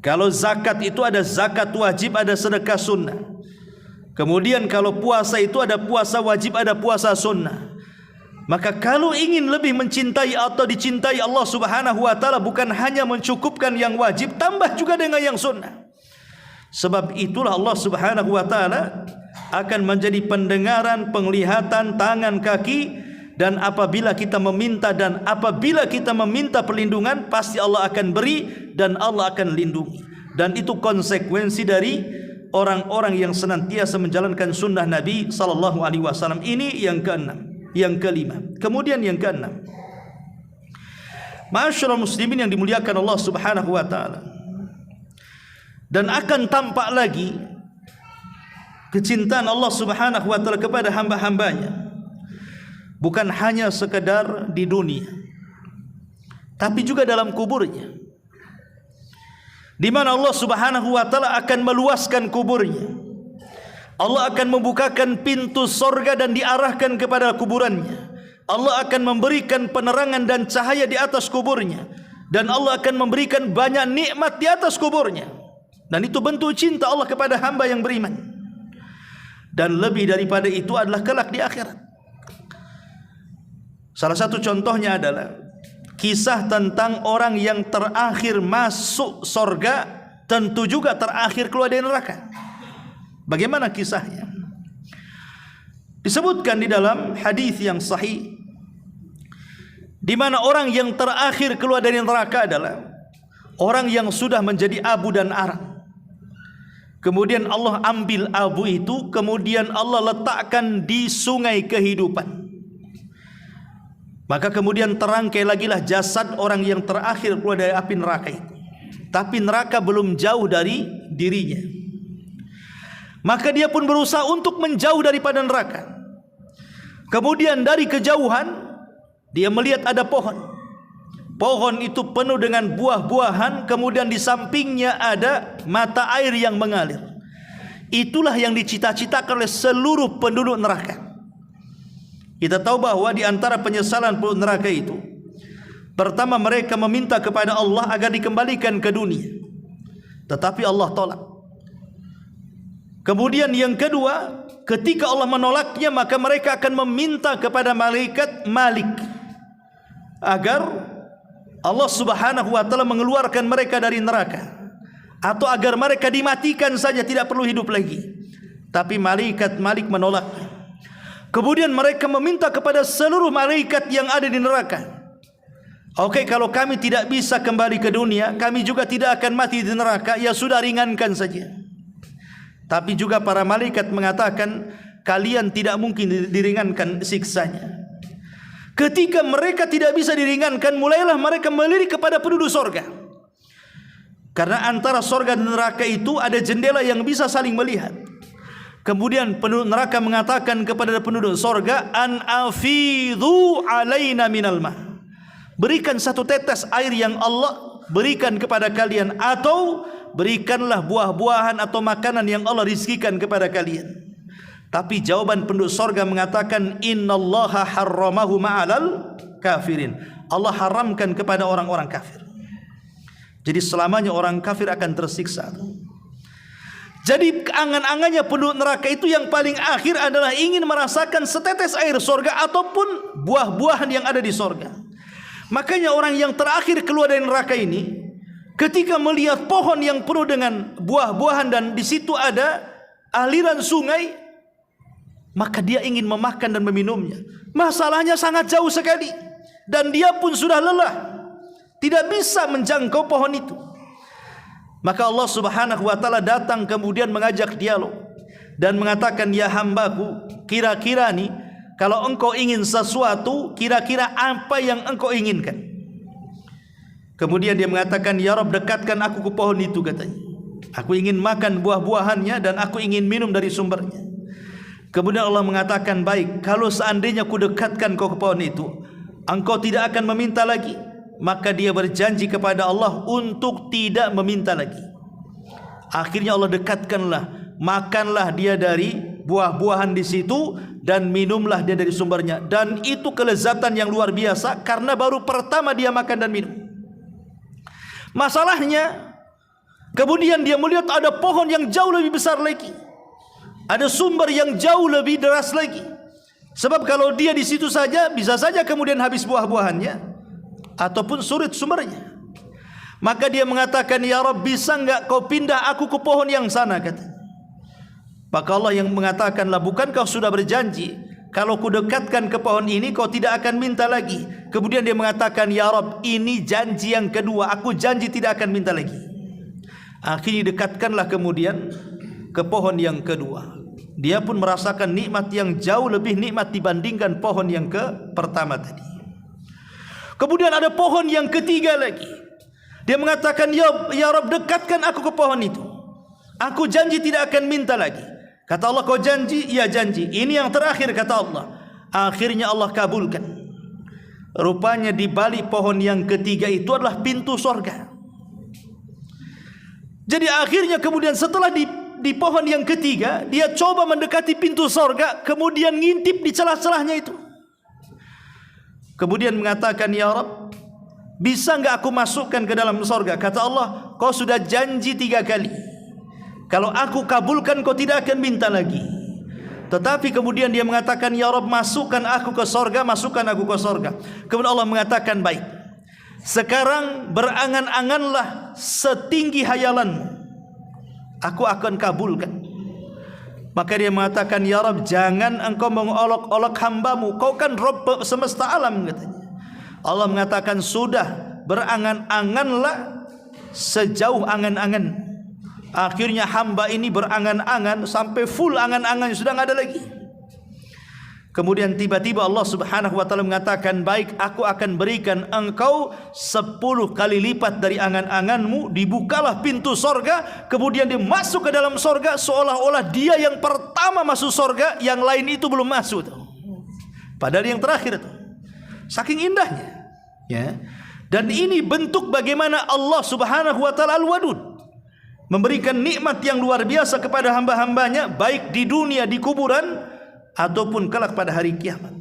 Kalau zakat itu ada zakat wajib, ada sedekah sunnah. Kemudian kalau puasa itu ada puasa wajib, ada puasa sunnah. Maka kalau ingin lebih mencintai atau dicintai Allah Subhanahu wa ta'ala, bukan hanya mencukupkan yang wajib, tambah juga dengan yang sunnah. Sebab itulah Allah Subhanahu wa ta'ala akan menjadi pendengaran, penglihatan, tangan, kaki. Dan apabila kita meminta dan apabila kita meminta perlindungan, pasti Allah akan beri dan Allah akan lindungi. Dan itu konsekuensi dari orang-orang yang senantiasa menjalankan sunnah Nabi sallallahu alaihi wasallam. Ini yang keenam. Yang kelima, kemudian yang keenam, ma'asyiral muslimin yang dimuliakan Allah Subhanahu wa ta'ala, dan akan tampak lagi kecintaan Allah Subhanahu wa ta'ala kepada hamba-hambanya bukan hanya sekedar di dunia, tapi juga dalam kuburnya, di mana Allah Subhanahu wa ta'ala akan meluaskan kuburnya. Allah akan membukakan pintu sorga dan diarahkan kepada kuburannya. Allah akan memberikan penerangan dan cahaya di atas kuburnya. Dan Allah akan memberikan banyak nikmat di atas kuburnya. Dan itu bentuk cinta Allah kepada hamba yang beriman. Dan lebih daripada itu adalah kelak di akhirat. Salah satu contohnya adalah kisah tentang orang yang terakhir masuk surga, tentu juga terakhir keluar dari neraka. Bagaimana kisahnya? Disebutkan di dalam hadis yang sahih, di mana orang yang terakhir keluar dari neraka adalah orang yang sudah menjadi abu dan arang. Kemudian Allah ambil abu itu, kemudian Allah letakkan di sungai kehidupan. Maka kemudian terangkai lagilah jasad orang yang terakhir keluar dari api neraka itu. Tapi neraka belum jauh dari dirinya. Maka dia pun berusaha untuk menjauh daripada neraka. Kemudian dari kejauhan dia melihat ada pohon. Pohon itu penuh dengan buah-buahan, kemudian di sampingnya ada mata air yang mengalir. Itulah yang dicita-citakan oleh seluruh penduduk neraka. Kita tahu bahwa di antara penyesalan penduduk neraka itu, pertama mereka meminta kepada Allah agar dikembalikan ke dunia, tetapi Allah tolak. Kemudian yang kedua, ketika Allah menolaknya, maka mereka akan meminta kepada malaikat Malik agar Allah Subhanahu wa taala mengeluarkan mereka dari neraka, atau agar mereka dimatikan saja, tidak perlu hidup lagi. Tapi malaikat Malik menolaknya. Kemudian mereka meminta kepada seluruh malaikat yang ada di neraka, oke, kalau kami tidak bisa kembali ke dunia, kami juga tidak akan mati di neraka, ya sudah, ringankan saja. Tapi juga para malaikat mengatakan, kalian tidak mungkin diringankan siksanya. Ketika mereka tidak bisa diringankan, mulailah mereka melirik kepada penduduk sorga. Karena antara sorga dan neraka itu ada jendela yang bisa saling melihat. Kemudian penduduk neraka mengatakan kepada penduduk sorga, an afidhu alaina minal ma, berikan satu tetes air yang Allah berikan kepada kalian, atau berikanlah buah-buahan atau makanan yang Allah rizkikan kepada kalian. Tapi jawaban penduduk sorga mengatakan, innallaha harramahu ma'alal kafirin, Allah haramkan kepada orang-orang kafir. Jadi selamanya orang kafir akan tersiksa. Jadi angan-angannya penduduk neraka itu yang paling akhir adalah ingin merasakan setetes air sorga ataupun buah-buahan yang ada di sorga. Makanya orang yang terakhir keluar dari neraka ini, ketika melihat pohon yang penuh dengan buah-buahan dan di situ ada aliran sungai, maka dia ingin memakan dan meminumnya. Masalahnya sangat jauh sekali, dan dia pun sudah lelah, tidak bisa menjangkau pohon itu. Maka Allah Subhanahu wa taala datang kemudian mengajak dialog dan mengatakan, ya hambaku, kira-kira nih, kalau engkau ingin sesuatu, kira-kira apa yang engkau inginkan? Kemudian dia mengatakan, ya Rabb, dekatkan aku ke pohon itu, katanya. Aku ingin makan buah-buahannya dan aku ingin minum dari sumbernya. Kemudian Allah mengatakan, baik, kalau seandainya ku dekatkan kau ke pohon itu, engkau tidak akan meminta lagi. Maka dia berjanji kepada Allah untuk tidak meminta lagi. Akhirnya Allah dekatkanlah, makanlah dia dari buah-buahan di situ dan minumlah dia dari sumbernya. Dan itu kelezatan yang luar biasa karena baru pertama dia makan dan minum. Masalahnya, kemudian dia melihat ada pohon yang jauh lebih besar lagi, ada sumber yang jauh lebih deras lagi. Sebab kalau dia di situ saja, bisa saja kemudian habis buah-buahannya ataupun sulit sumbernya. Maka dia mengatakan, ya Rabb, bisa enggak kau pindah aku ke pohon yang sana, kata. Maka Allah yang mengatakanlah, bukan kau sudah berjanji kalau ku dekatkan ke pohon ini kau tidak akan minta lagi. Kemudian dia mengatakan, ya Rabb, ini janji yang kedua, aku janji tidak akan minta lagi. Akhirnya dekatkanlah kemudian ke pohon yang kedua. Dia pun merasakan nikmat yang jauh lebih nikmat dibandingkan pohon yang ke pertama tadi. Kemudian ada pohon yang ketiga lagi. Dia mengatakan, ya Rabb, dekatkan aku ke pohon itu, aku janji tidak akan minta lagi. Kata Allah, kau janji? Ya, janji. Ini yang terakhir, kata Allah. Akhirnya Allah kabulkan. Rupanya di balik pohon yang ketiga itu adalah pintu sorga. Jadi akhirnya kemudian setelah di pohon yang ketiga, dia coba mendekati pintu sorga, kemudian ngintip di celah-celahnya itu. Kemudian mengatakan, ya Rabb, bisa enggak aku masukkan ke dalam sorga? Kata Allah, kau sudah janji 3 kali. Kalau aku kabulkan, kau tidak akan minta lagi. Tetapi kemudian dia mengatakan, ya Rabb, masukkan aku ke sorga, masukkan aku ke sorga. Kemudian Allah mengatakan, baik, sekarang berangan-anganlah setinggi hayalanmu, aku akan kabulkan. Maka dia mengatakan, ya Rabb, jangan engkau mengolok-olok hambamu, kau kan Rabb semesta alam, katanya. Allah mengatakan, sudah, berangan-anganlah sejauh angan-angan. Akhirnya hamba ini berangan-angan sampai full angan-angan, sudah tidak ada lagi. Kemudian tiba-tiba Allah Subhanahu wa taala mengatakan, baik, aku akan berikan engkau 10 kali lipat dari angan-anganmu. Dibukalah pintu sorga, kemudian dia masuk ke dalam sorga seolah-olah dia yang pertama masuk sorga, yang lain itu belum masuk. Padahal yang terakhir itu. Saking indahnya, ya. Dan ini bentuk bagaimana Allah Subhanahu wa taala Al-Wadud, memberikan nikmat yang luar biasa kepada hamba-hambanya, baik di dunia, di kuburan, ataupun kelak pada hari kiamat,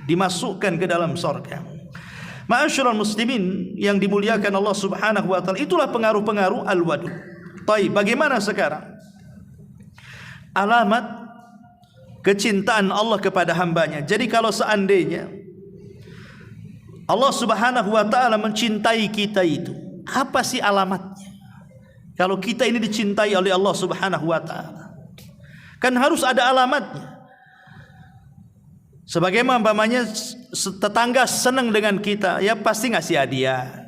dimasukkan ke dalam surga. Ma'asyiral muslimin yang dimuliakan Allah Subhanahu wa taala, itulah pengaruh-pengaruh Al-Wadud. Baik, bagaimana sekarang alamat kecintaan Allah kepada hambanya? Jadi kalau seandainya Allah Subhanahu wa taala mencintai kita, itu apa sih alamatnya? Kalau kita ini dicintai oleh Allah Subhanahu wa taala, kan harus ada alamatnya. Sebagaimana umpamanya tetangga senang dengan kita, ya pasti ngasih hadiah.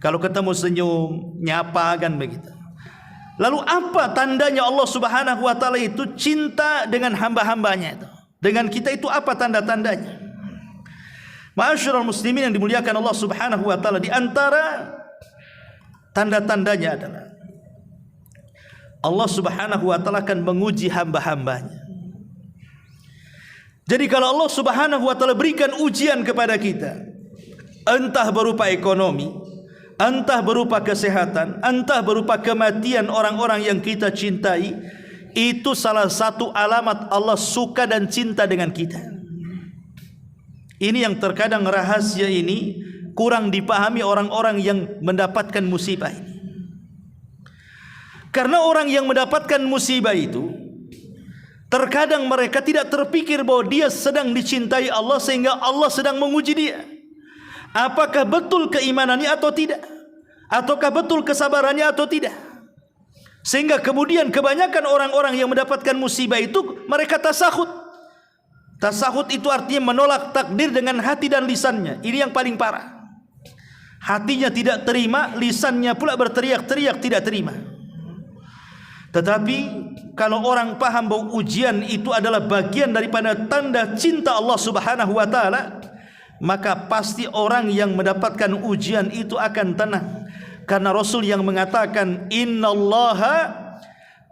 Kalau ketemu senyum, nyapa, kan begitu. Lalu apa tandanya Allah Subhanahu wa taala itu cinta dengan hamba-hambanya itu? Dengan kita itu apa tanda-tandanya? Ma'asyiral muslimin yang dimuliakan Allah Subhanahu wa taala, di antara tanda-tandanya adalah Allah Subhanahu wa taala akan menguji hamba-hambanya. Jadi kalau Allah Subhanahu wa taala berikan ujian kepada kita, entah berupa ekonomi, entah berupa kesehatan, entah berupa kematian orang-orang yang kita cintai, itu salah satu alamat Allah suka dan cinta dengan kita. Ini yang terkadang rahasia ini kurang dipahami orang-orang yang mendapatkan musibah ini. Karena orang yang mendapatkan musibah itu, terkadang mereka tidak terpikir bahwa dia sedang dicintai Allah, sehingga Allah sedang menguji dia. Apakah betul keimanannya atau tidak? Ataukah betul kesabarannya atau tidak? Sehingga kemudian kebanyakan orang-orang yang mendapatkan musibah itu, mereka tasahud. Tasahud itu artinya menolak takdir dengan hati dan lisannya. Ini yang paling parah. Hatinya tidak terima, lisannya pula berteriak-teriak tidak terima. Tetapi kalau orang paham bahwa ujian itu adalah bagian daripada tanda cinta Allah Subhanahu wa taala, maka pasti orang yang mendapatkan ujian itu akan tenang. Karena Rasul yang mengatakan, innallaha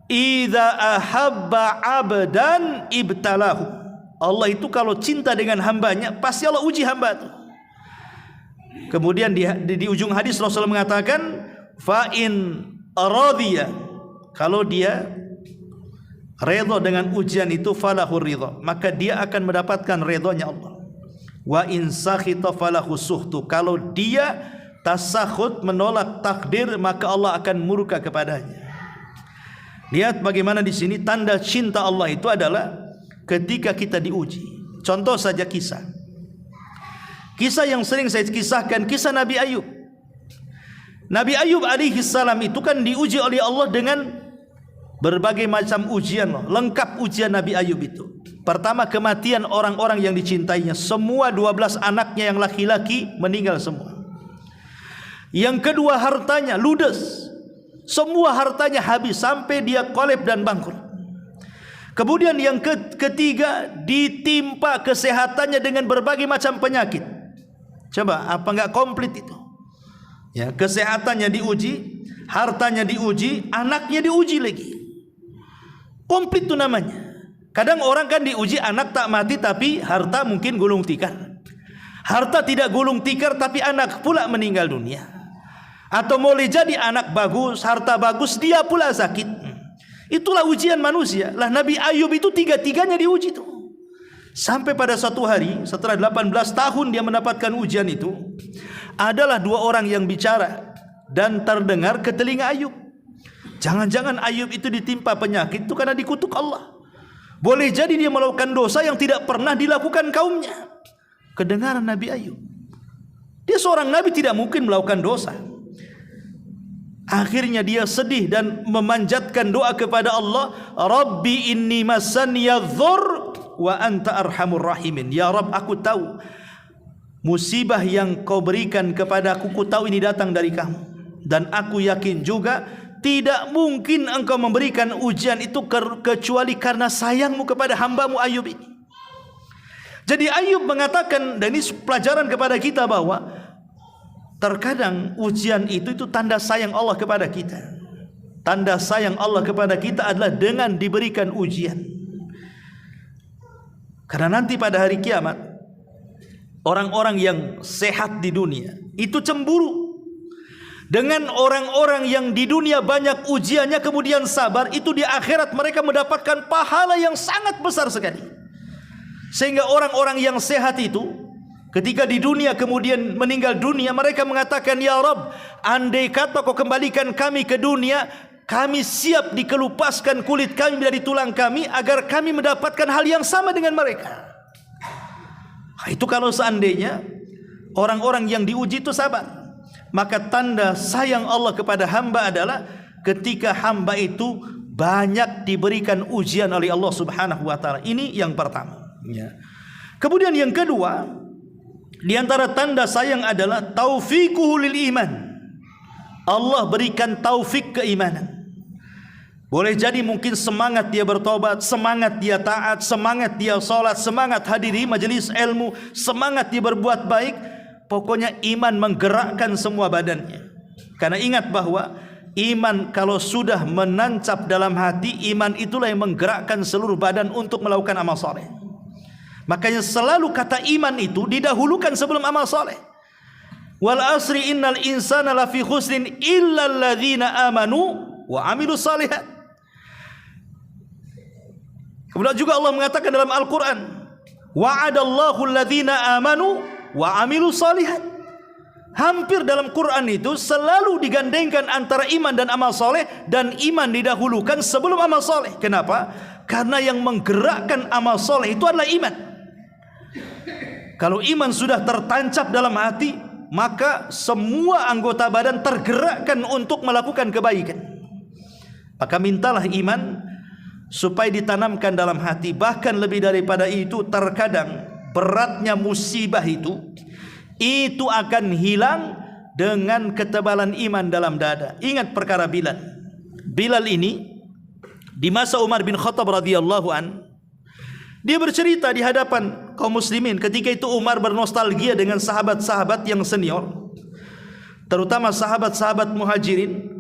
idza ahabba 'abdan ibtalahu. Allah itu kalau cinta dengan hambanya, pasti Allah uji hamba itu. Kemudian di ujung hadis Rasul mengatakan, fa in radiya, kalau dia redha dengan ujian itu, falahu ridha, maka dia akan mendapatkan redhanya Allah. Wa in sakhita falahu suhtu, kalau dia tasakhut, menolak takdir, maka Allah akan murka kepadanya. Lihat bagaimana di sini tanda cinta Allah itu adalah ketika kita diuji. Contoh saja kisah yang sering saya kisahkan, kisah Nabi Ayub. Nabi Ayub alaihi salam itu kan diuji oleh Allah dengan berbagai macam ujian. Lengkap ujian Nabi Ayub itu. Pertama, kematian orang-orang yang dicintainya. Semua 12 anaknya yang laki-laki meninggal semua. Yang kedua, hartanya ludes. Semua hartanya habis sampai dia kolab dan bangkrut. Kemudian yang ketiga, ditimpa kesehatannya dengan berbagai macam penyakit. Coba, apa enggak komplit itu? Ya, kesehatannya diuji, hartanya diuji, anaknya diuji lagi. Komplit itu namanya. Kadang orang kan diuji anak tak mati tapi harta mungkin gulung tikar. Harta tidak gulung tikar tapi anak pula meninggal dunia. Atau boleh jadi anak bagus, harta bagus, dia pula sakit. Itulah ujian manusia. Lah Nabi Ayub itu tiga-tiganya diuji tuh. Sampai pada suatu hari setelah 18 tahun dia mendapatkan ujian itu, adalah 2 orang yang bicara dan terdengar ke telinga Ayub. Jangan-jangan Ayub itu ditimpa penyakit itu karena dikutuk Allah. Boleh jadi dia melakukan dosa yang tidak pernah dilakukan kaumnya. Kedengaran Nabi Ayub. Dia seorang nabi, tidak mungkin melakukan dosa. Akhirnya dia sedih dan memanjatkan doa kepada Allah, Rabbi inni massaniya dzur wa anta arhamur rahimin. Ya Rabb, aku tahu musibah yang kau berikan kepadaku, ku tahu ini datang dari kamu, dan aku yakin juga tidak mungkin engkau memberikan ujian itu kecuali karena sayangmu kepada hambamu Ayub ini. Jadi Ayub mengatakan, dan ini pelajaran kepada kita bahwa terkadang ujian itu tanda sayang Allah kepada kita. Tanda sayang Allah kepada kita adalah dengan diberikan ujian. Karena nanti pada hari kiamat, orang-orang yang sehat di dunia itu cemburu dengan orang-orang yang di dunia banyak ujiannya kemudian sabar. Itu di akhirat mereka mendapatkan pahala yang sangat besar sekali. Sehingga orang-orang yang sehat itu ketika di dunia kemudian meninggal dunia, mereka mengatakan, Ya Rabb, andai kata kau kembalikan kami ke dunia, kami siap dikelupaskan kulit kami dari tulang kami agar kami mendapatkan hal yang sama dengan mereka. Itu kalau seandainya orang-orang yang diuji itu sabar. Maka tanda sayang Allah kepada hamba adalah ketika hamba itu banyak diberikan ujian oleh Allah Subhanahu wa taala. Ini yang pertama. Kemudian yang kedua, di antara tanda sayang adalah taufiquhu lil iman. Allah berikan taufik keimanan. Boleh jadi mungkin semangat dia bertobat, semangat dia taat, semangat dia salat, semangat hadiri majelis ilmu, semangat dia berbuat baik. Pokoknya iman menggerakkan semua badannya. Karena ingat bahwa iman kalau sudah menancap dalam hati, iman itulah yang menggerakkan seluruh badan untuk melakukan amal soleh. Makanya selalu kata iman itu didahulukan sebelum amal soleh. Wal asri innal insana lafi khusrin illa alladzina amanu wa amilus salihat. Kemudian juga Allah mengatakan dalam Al-Quran, wa'adallahu alladzina amanu wa amilus salihat. Hampir dalam Quran itu selalu digandengkan antara iman dan amal soleh, dan iman didahulukan sebelum amal soleh. Kenapa? Karena yang menggerakkan amal soleh itu adalah iman. Kalau iman sudah tertancap dalam hati, maka semua anggota badan tergerakkan untuk melakukan kebaikan. Maka mintalah iman supaya ditanamkan dalam hati. Bahkan lebih daripada itu, terkadang beratnya musibah itu akan hilang dengan ketebalan iman dalam dada. Ingat perkara Bilal. Bilal ini di masa Umar bin Khattab radhiyallahu an, dia bercerita di hadapan kaum muslimin. Ketika itu Umar bernostalgia dengan sahabat-sahabat yang senior, terutama sahabat-sahabat muhajirin,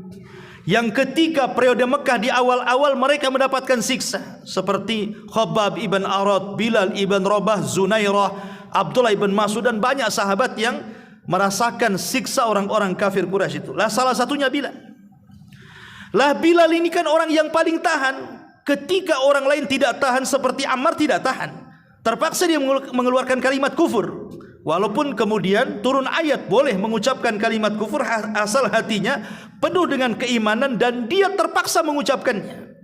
yang ketika periode Mekah di awal-awal mereka mendapatkan siksa, seperti Khabbab ibn Arad, Bilal ibn Rabah, Zunairah, Abdullah ibn Mas'ud, dan banyak sahabat yang merasakan siksa orang-orang kafir Quraisy itu. Lah salah satunya Bilal. Lah Bilal ini kan orang yang paling tahan. Ketika orang lain tidak tahan, seperti Ammar tidak tahan, terpaksa dia mengeluarkan kalimat kufur. Walaupun kemudian turun ayat boleh mengucapkan kalimat kufur asal hatinya penuh dengan keimanan dan dia terpaksa mengucapkannya.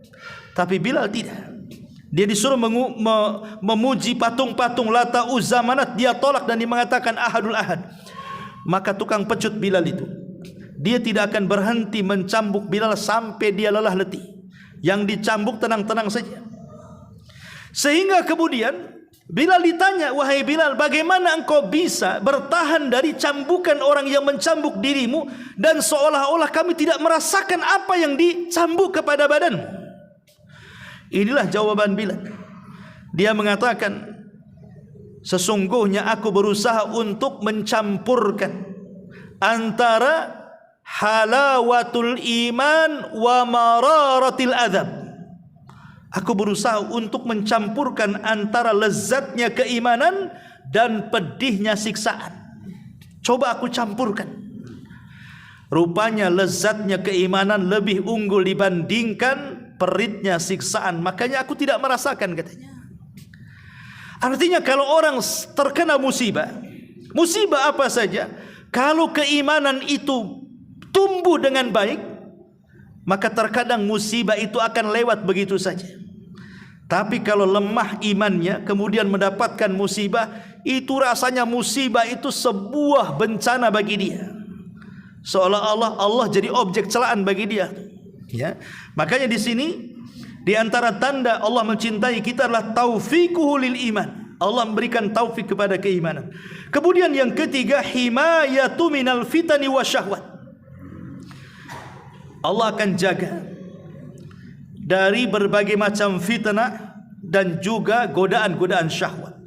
Tapi Bilal tidak. Dia disuruh memuji patung-patung Lata, Uzza, Manat, dia tolak dan dia mengatakan Ahadul Ahad. Maka tukang pecut Bilal itu, dia tidak akan berhenti mencambuk Bilal sampai dia lelah letih. Yang dicambuk tenang-tenang saja. Sehingga kemudian Bilal ditanya, wahai Bilal, bagaimana engkau bisa bertahan dari cambukan orang yang mencambuk dirimu, dan seolah-olah kami tidak merasakan apa yang dicambuk kepada badanmu? Inilah jawaban Bilal. Dia mengatakan, sesungguhnya aku berusaha untuk mencampurkan antara halawatul iman wa mararatil adab. Aku berusaha untuk mencampurkan antara lezatnya keimanan dan pedihnya siksaan. Coba aku campurkan. Rupanya lezatnya keimanan lebih unggul dibandingkan peritnya siksaan. Makanya aku tidak merasakan, katanya. Artinya kalau orang terkena musibah, musibah apa saja, kalau keimanan itu tumbuh dengan baik, maka terkadang musibah itu akan lewat begitu saja. Tapi kalau lemah imannya kemudian mendapatkan musibah, itu rasanya musibah itu sebuah bencana bagi dia. Seolah-olah Allah jadi objek celaan bagi dia. Ya. Makanya di sini di antara tanda Allah mencintai kita adalah taufiquhu lil iman. Allah memberikan taufik kepada keimanan. Kemudian yang ketiga, himayatu minal fitani wasyahwat. Allah akan jaga dari berbagai macam fitnah dan juga godaan-godaan syahwat.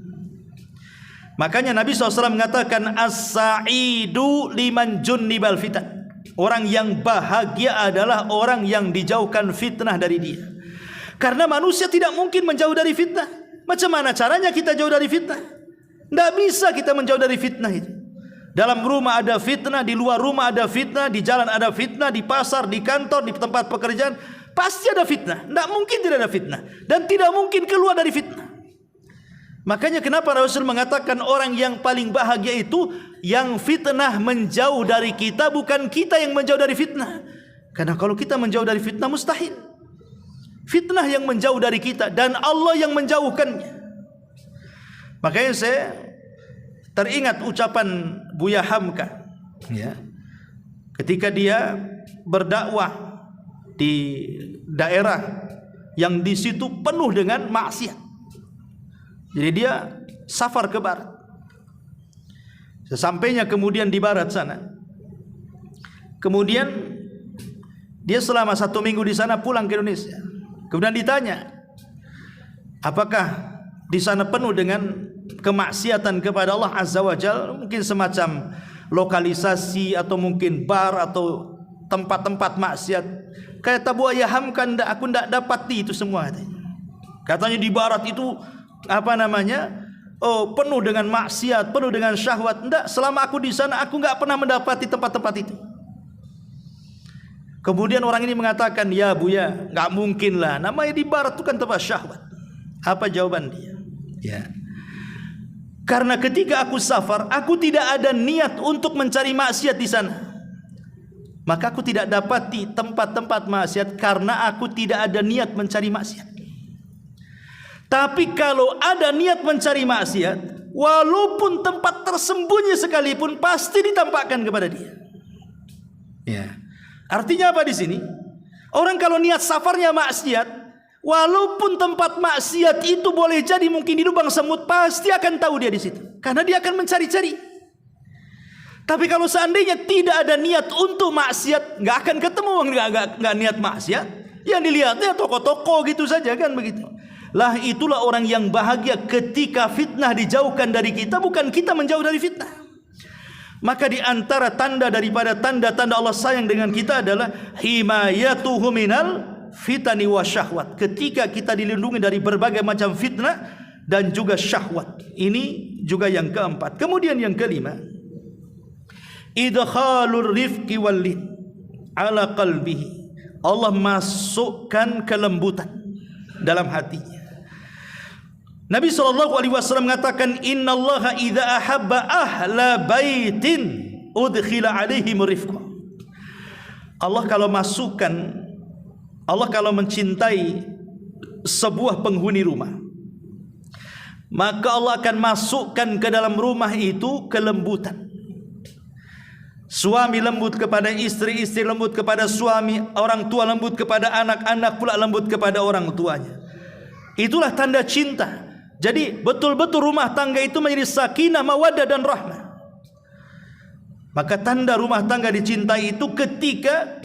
Makanya Nabi SAW mengatakan as-sa'idu liman junnibal fitan. Orang yang bahagia adalah orang yang dijauhkan fitnah dari dia. Karena manusia tidak mungkin menjauh dari fitnah. Macam mana caranya kita jauh dari fitnah? Tidak bisa kita menjauh dari fitnah itu. Dalam rumah ada fitnah, di luar rumah ada fitnah, di jalan ada fitnah, di pasar, di kantor, di tempat pekerjaan, pasti ada fitnah. Tidak mungkin tidak ada fitnah. Dan tidak mungkin keluar dari fitnah. Makanya kenapa Rasul mengatakan orang yang paling bahagia itu yang fitnah menjauh dari kita, bukan kita yang menjauh dari fitnah. Karena kalau kita menjauh dari fitnah mustahil. Fitnah yang menjauh dari kita dan Allah yang menjauhkannya. Makanya saya teringat ucapan Buya Hamka, ya, ketika dia berdakwah di daerah yang di situ penuh dengan maksiat. Jadi dia safar ke barat. Sesampainya kemudian di barat sana, kemudian dia selama 1 minggu di sana pulang ke Indonesia. Kemudian ditanya, apakah di sana penuh dengan kemaksiatan kepada Allah Azza wa Jalla? Mungkin semacam lokalisasi atau mungkin bar atau tempat-tempat maksiat. Kata Buya Hamka, aku tidak dapati itu semua. Katanya di barat itu penuh dengan maksiat, penuh dengan syahwat. Tidak, selama aku di sana aku tidak pernah mendapati tempat-tempat itu. Kemudian orang ini mengatakan, ya Buya, nggak mungkin lah, namanya di barat itu kan tempat syahwat. Apa jawaban dia? Ya, karena ketika aku safar, aku tidak ada niat untuk mencari maksiat di sana. Maka aku tidak dapati tempat-tempat maksiat karena aku tidak ada niat mencari maksiat. Tapi kalau ada niat mencari maksiat, walaupun tempat tersembunyi sekalipun pasti ditampakkan kepada dia. Ya. Artinya apa di sini? Orang kalau niat safarnya maksiat, walaupun tempat maksiat itu boleh jadi mungkin di lubang semut, pasti akan tahu dia di situ. Karena dia akan mencari-cari. Tapi kalau seandainya tidak ada niat untuk maksiat, nggak akan ketemu, nggak niat maksiat. Yang dilihatnya toko-toko gitu saja kan begitu. Lah itulah orang yang bahagia ketika fitnah dijauhkan dari kita, bukan kita menjauh dari fitnah. Maka di antara tanda daripada tanda-tanda Allah sayang dengan kita adalah himayatuhu minal fitani wasyahwat. Ketika kita dilindungi dari berbagai macam fitnah dan juga syahwat. Ini juga yang keempat. Kemudian yang kelima, idkhalur rifqi wal lin ala qalbihi. Allah masukkan kelembutan dalam hatinya. Nabi SAW mengatakan, innallaha idza ahabba ahla baitin udkhila alaihim rifqa. Allah kalau mencintai sebuah penghuni rumah, maka Allah akan masukkan ke dalam rumah itu kelembutan. Suami lembut kepada istri, istri lembut kepada suami, orang tua lembut kepada anak, anak pula lembut kepada orang tuanya. Itulah tanda cinta. Jadi betul-betul rumah tangga itu menjadi sakinah, mawaddah dan rahmah. Maka tanda rumah tangga dicintai itu ketika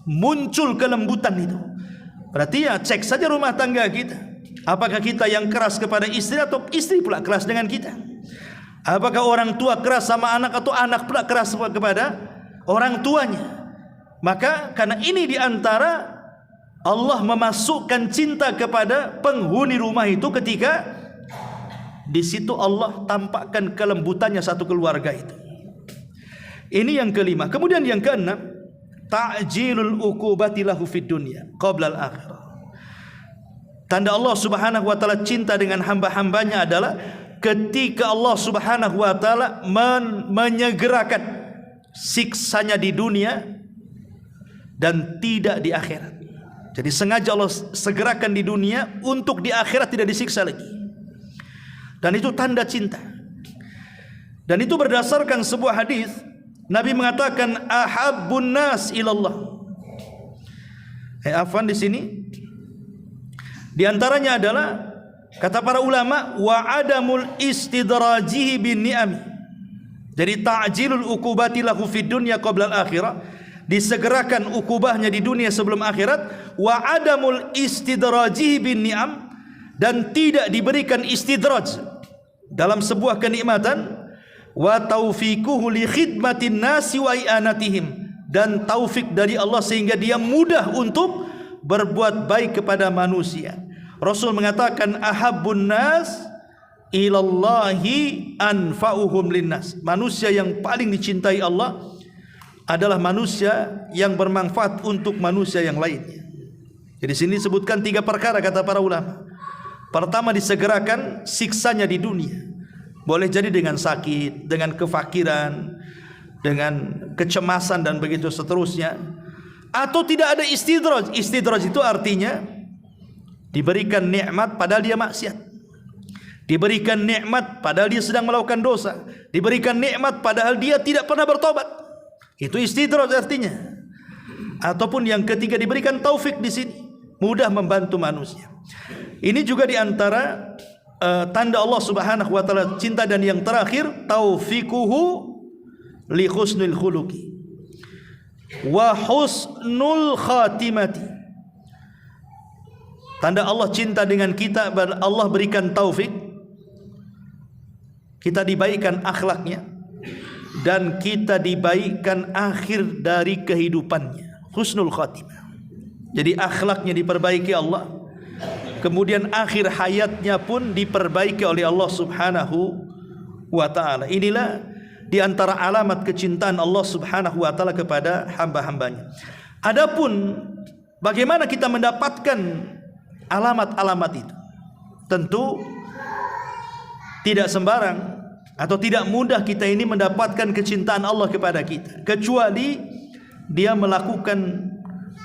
muncul kelembutan itu. Berarti ya cek saja rumah tangga kita. Apakah kita yang keras kepada istri atau istri pula keras dengan kita? Apakah orang tua keras sama anak atau anak pula keras kepada orang tuanya? Maka karena ini diantara Allah memasukkan cinta kepada penghuni rumah itu ketika di situ Allah tampakkan kelembutannya satu keluarga itu. Ini yang kelima. Kemudian yang keenam, ta'jilul uqubati lahu fid dunya qabla al-akhirah. Tanda Allah Subhanahu wa taala cinta dengan hamba-hambanya adalah ketika Allah Subhanahu wa taala menyegerakan siksanya di dunia dan tidak di akhirat. Jadi sengaja Allah segerakan di dunia untuk di akhirat tidak disiksa lagi. Dan itu tanda cinta. Dan itu berdasarkan sebuah hadis, Nabi mengatakan ahabbun nas ilallah. Afwan di sini di antaranya adalah kata para ulama wa adamul istidrajihi bin ni'ami. Jadi ta'jilul uqubati lahu fid dunya qabla al-akhirah, disegerakan ukubahnya di dunia sebelum akhirat. Wa adamul istidrajihi bin ni'am, dan tidak diberikan istidraj dalam sebuah kenikmatan. Wa taufiquhu li khidmatin nasi wa i'anatihim, dan taufik dari Allah sehingga dia mudah untuk berbuat baik kepada manusia. Rasul mengatakan ahabbun nas ilallahi anfa'uhum linnas. Manusia yang paling dicintai Allah adalah manusia yang bermanfaat untuk manusia yang lainnya. Jadi sini disebutkan 3 perkara kata para ulama. Pertama, disegerakan siksanya di dunia. Boleh jadi dengan sakit, dengan kefakiran, dengan kecemasan dan begitu seterusnya. Atau tidak ada istidraj. Istidraj itu artinya diberikan nikmat padahal dia maksiat, diberikan nikmat padahal dia sedang melakukan dosa, diberikan nikmat padahal dia tidak pernah bertobat. Itu istidraj artinya. Ataupun yang ketiga, diberikan taufik di sini, mudah membantu manusia. Ini juga di antara tanda Allah Subhanahu wa taala cinta. Dan yang terakhir, taufiquhu li husnul khuluqi wa husnul khatimati. Tanda Allah cinta dengan kita, Allah berikan taufik, kita dibaikkan akhlaknya, dan kita dibaikkan akhir dari kehidupannya, husnul khatimah. Jadi akhlaknya diperbaiki Allah, kemudian akhir hayatnya pun diperbaiki oleh Allah Subhanahu wa ta'ala. Inilah di antara alamat kecintaan Allah Subhanahu wa ta'ala kepada hamba-hambanya. Adapun bagaimana kita mendapatkan alamat-alamat itu, tentu tidak sembarang atau tidak mudah kita ini mendapatkan kecintaan Allah kepada kita, kecuali dia melakukan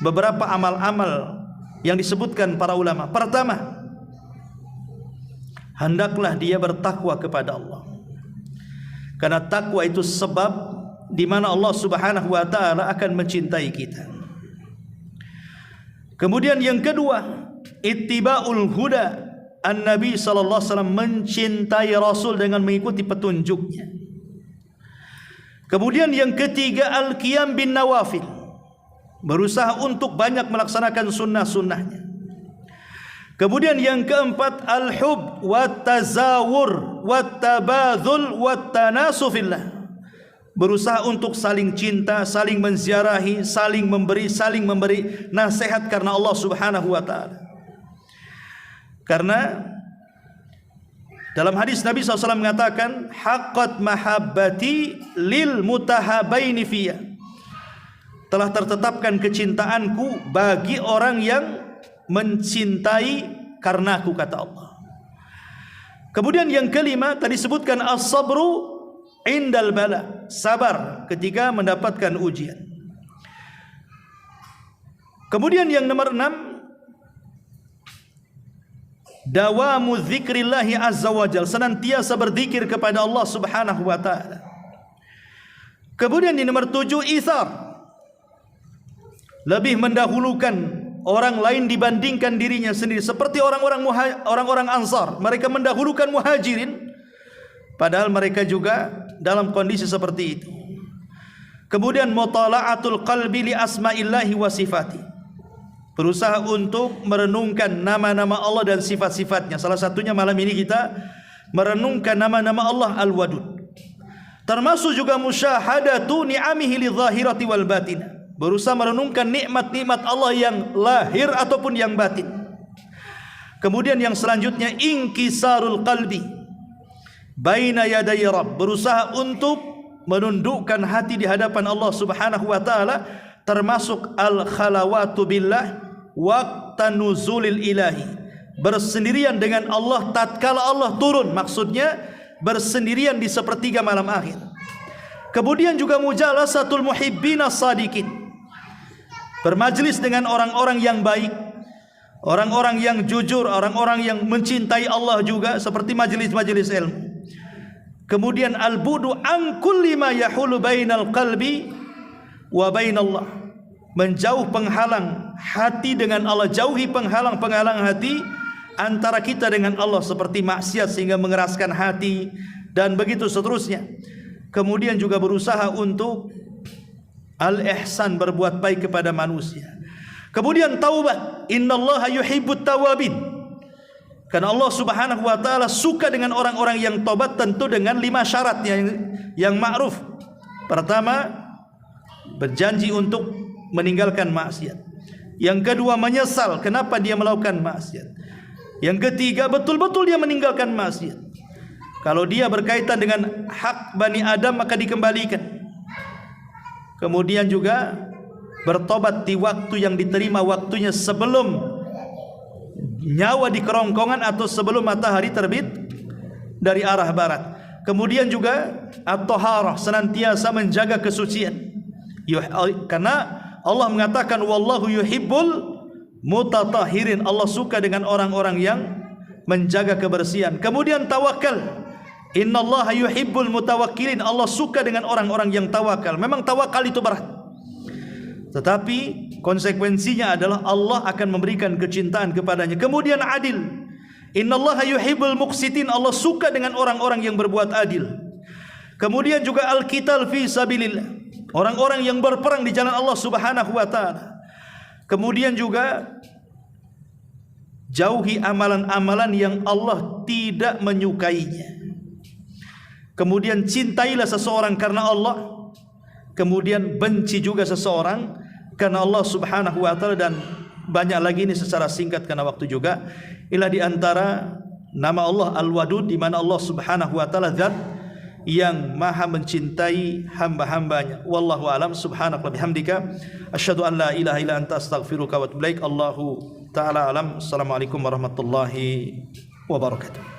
beberapa amal-amal yang disebutkan para ulama. Pertama, hendaklah dia bertakwa kepada Allah, karena takwa itu sebab di mana Allah Subhanahu wa taala akan mencintai kita. Kemudian yang kedua, ittiba'ul huda, an-nabi sallallahu alaihi wasallam, mencintai Rasul dengan mengikuti petunjuknya. Kemudian yang ketiga, al-qiyam bin nawafil, berusaha untuk banyak melaksanakan sunnah-sunnahnya. Kemudian yang keempat, al-hub wat tazawur wat tabadzul wat tanasufillah, berusaha untuk saling cinta, saling menziarahi, saling memberi nasihat karena Allah Subhanahu wa taala. Karena dalam hadis Nabi SAW mengatakan, haqqat mahabbati lil mutahabaini fiyya, telah tertetapkan kecintaanku bagi orang yang mencintai karenaku, kata Allah. Kemudian yang kelima tadi sebutkan as-sabru indal bala, sabar ketika mendapatkan ujian. Kemudian yang nomor 6, dawamu dzikrillahi azza wajal, senantiasa berzikir kepada Allah Subhanahu wa taala. Kemudian di nomor 7, itsar, lebih mendahulukan orang lain dibandingkan dirinya sendiri, seperti orang-orang Ansar, mereka mendahulukan Muhajirin padahal mereka juga dalam kondisi seperti itu. Kemudian mutala'atul qalbi li asma'illahi wa sifati, berusaha untuk merenungkan nama-nama Allah dan sifat-sifatnya. Salah satunya malam ini kita merenungkan nama-nama Allah Al-Wadud. Termasuk juga musyahadatu ni'amihi lidh-dhahirati wal batin, berusaha merenungkan nikmat-nikmat Allah yang lahir ataupun yang batin. Kemudian yang selanjutnya, inkisarul qalbi baina yaday Rabb, berusaha untuk menundukkan hati di hadapan Allah Subhanahu wa taala, termasuk al-khalawatu billah waqta nuzulil ilahi, bersendirian dengan Allah tatkala Allah turun, maksudnya bersendirian di sepertiga malam akhir. Kemudian juga mujalasatul muhibbina sadiqin, bermajlis dengan orang-orang yang baik, orang-orang yang jujur, orang-orang yang mencintai Allah juga, seperti majlis-majlis ilmu. Kemudian al-budu an kulli ma yahulu bainal qalbi wa bainallah, menjauh penghalang hati dengan Allah, jauhi penghalang-penghalang hati antara kita dengan Allah, seperti maksiat sehingga mengeraskan hati dan begitu seterusnya. Kemudian juga berusaha untuk al-ihsan, berbuat baik kepada manusia. Kemudian taubat, innallaha yuhibbut tawabin, karena Allah Subhanahu wa taala suka dengan orang-orang yang taubat, tentu dengan 5 syarat yang ma'ruf. Pertama, berjanji untuk meninggalkan maksiat. Yang kedua, menyesal kenapa dia melakukan maksiat. Yang ketiga, betul-betul dia meninggalkan maksiat. Kalau dia berkaitan dengan hak Bani Adam, maka dikembalikan. Kemudian juga bertobat di waktu yang diterima waktunya, sebelum nyawa di kerongkongan atau sebelum matahari terbit dari arah barat. Kemudian juga at-taharah, senantiasa menjaga kesucian, karena Allah mengatakan wallahu yuhibbul mutatahhirin, Allah suka dengan orang-orang yang menjaga kebersihan. Kemudian tawakal, innallaha yuhibbul mutawakkilin, Allah suka dengan orang-orang yang tawakal. Memang tawakal itu berat, tetapi konsekuensinya adalah Allah akan memberikan kecintaan kepadanya. Kemudian adil, innallaha yuhibbul muqsitin, Allah suka dengan orang-orang yang berbuat adil. Kemudian juga al-qital fi sabilillah, orang-orang yang berperang di jalan Allah Subhanahu wa taala. Kemudian juga jauhi amalan-amalan yang Allah tidak menyukainya. Kemudian cintailah seseorang karena Allah, kemudian benci juga seseorang karena Allah Subhanahu wa taala, dan banyak lagi. Ini secara singkat karena waktu juga. Inilah di antara nama Allah Al-Wadud, di mana Allah Subhanahu wa taala zat yang maha mencintai hamba-hambanya. Wallahu alam. Subhanaka bihamdika asyhadu an la ilaha illa anta astaghfiruka wa atubu ilaik. Allahu taala alam. Assalamualaikum warahmatullahi wabarakatuh.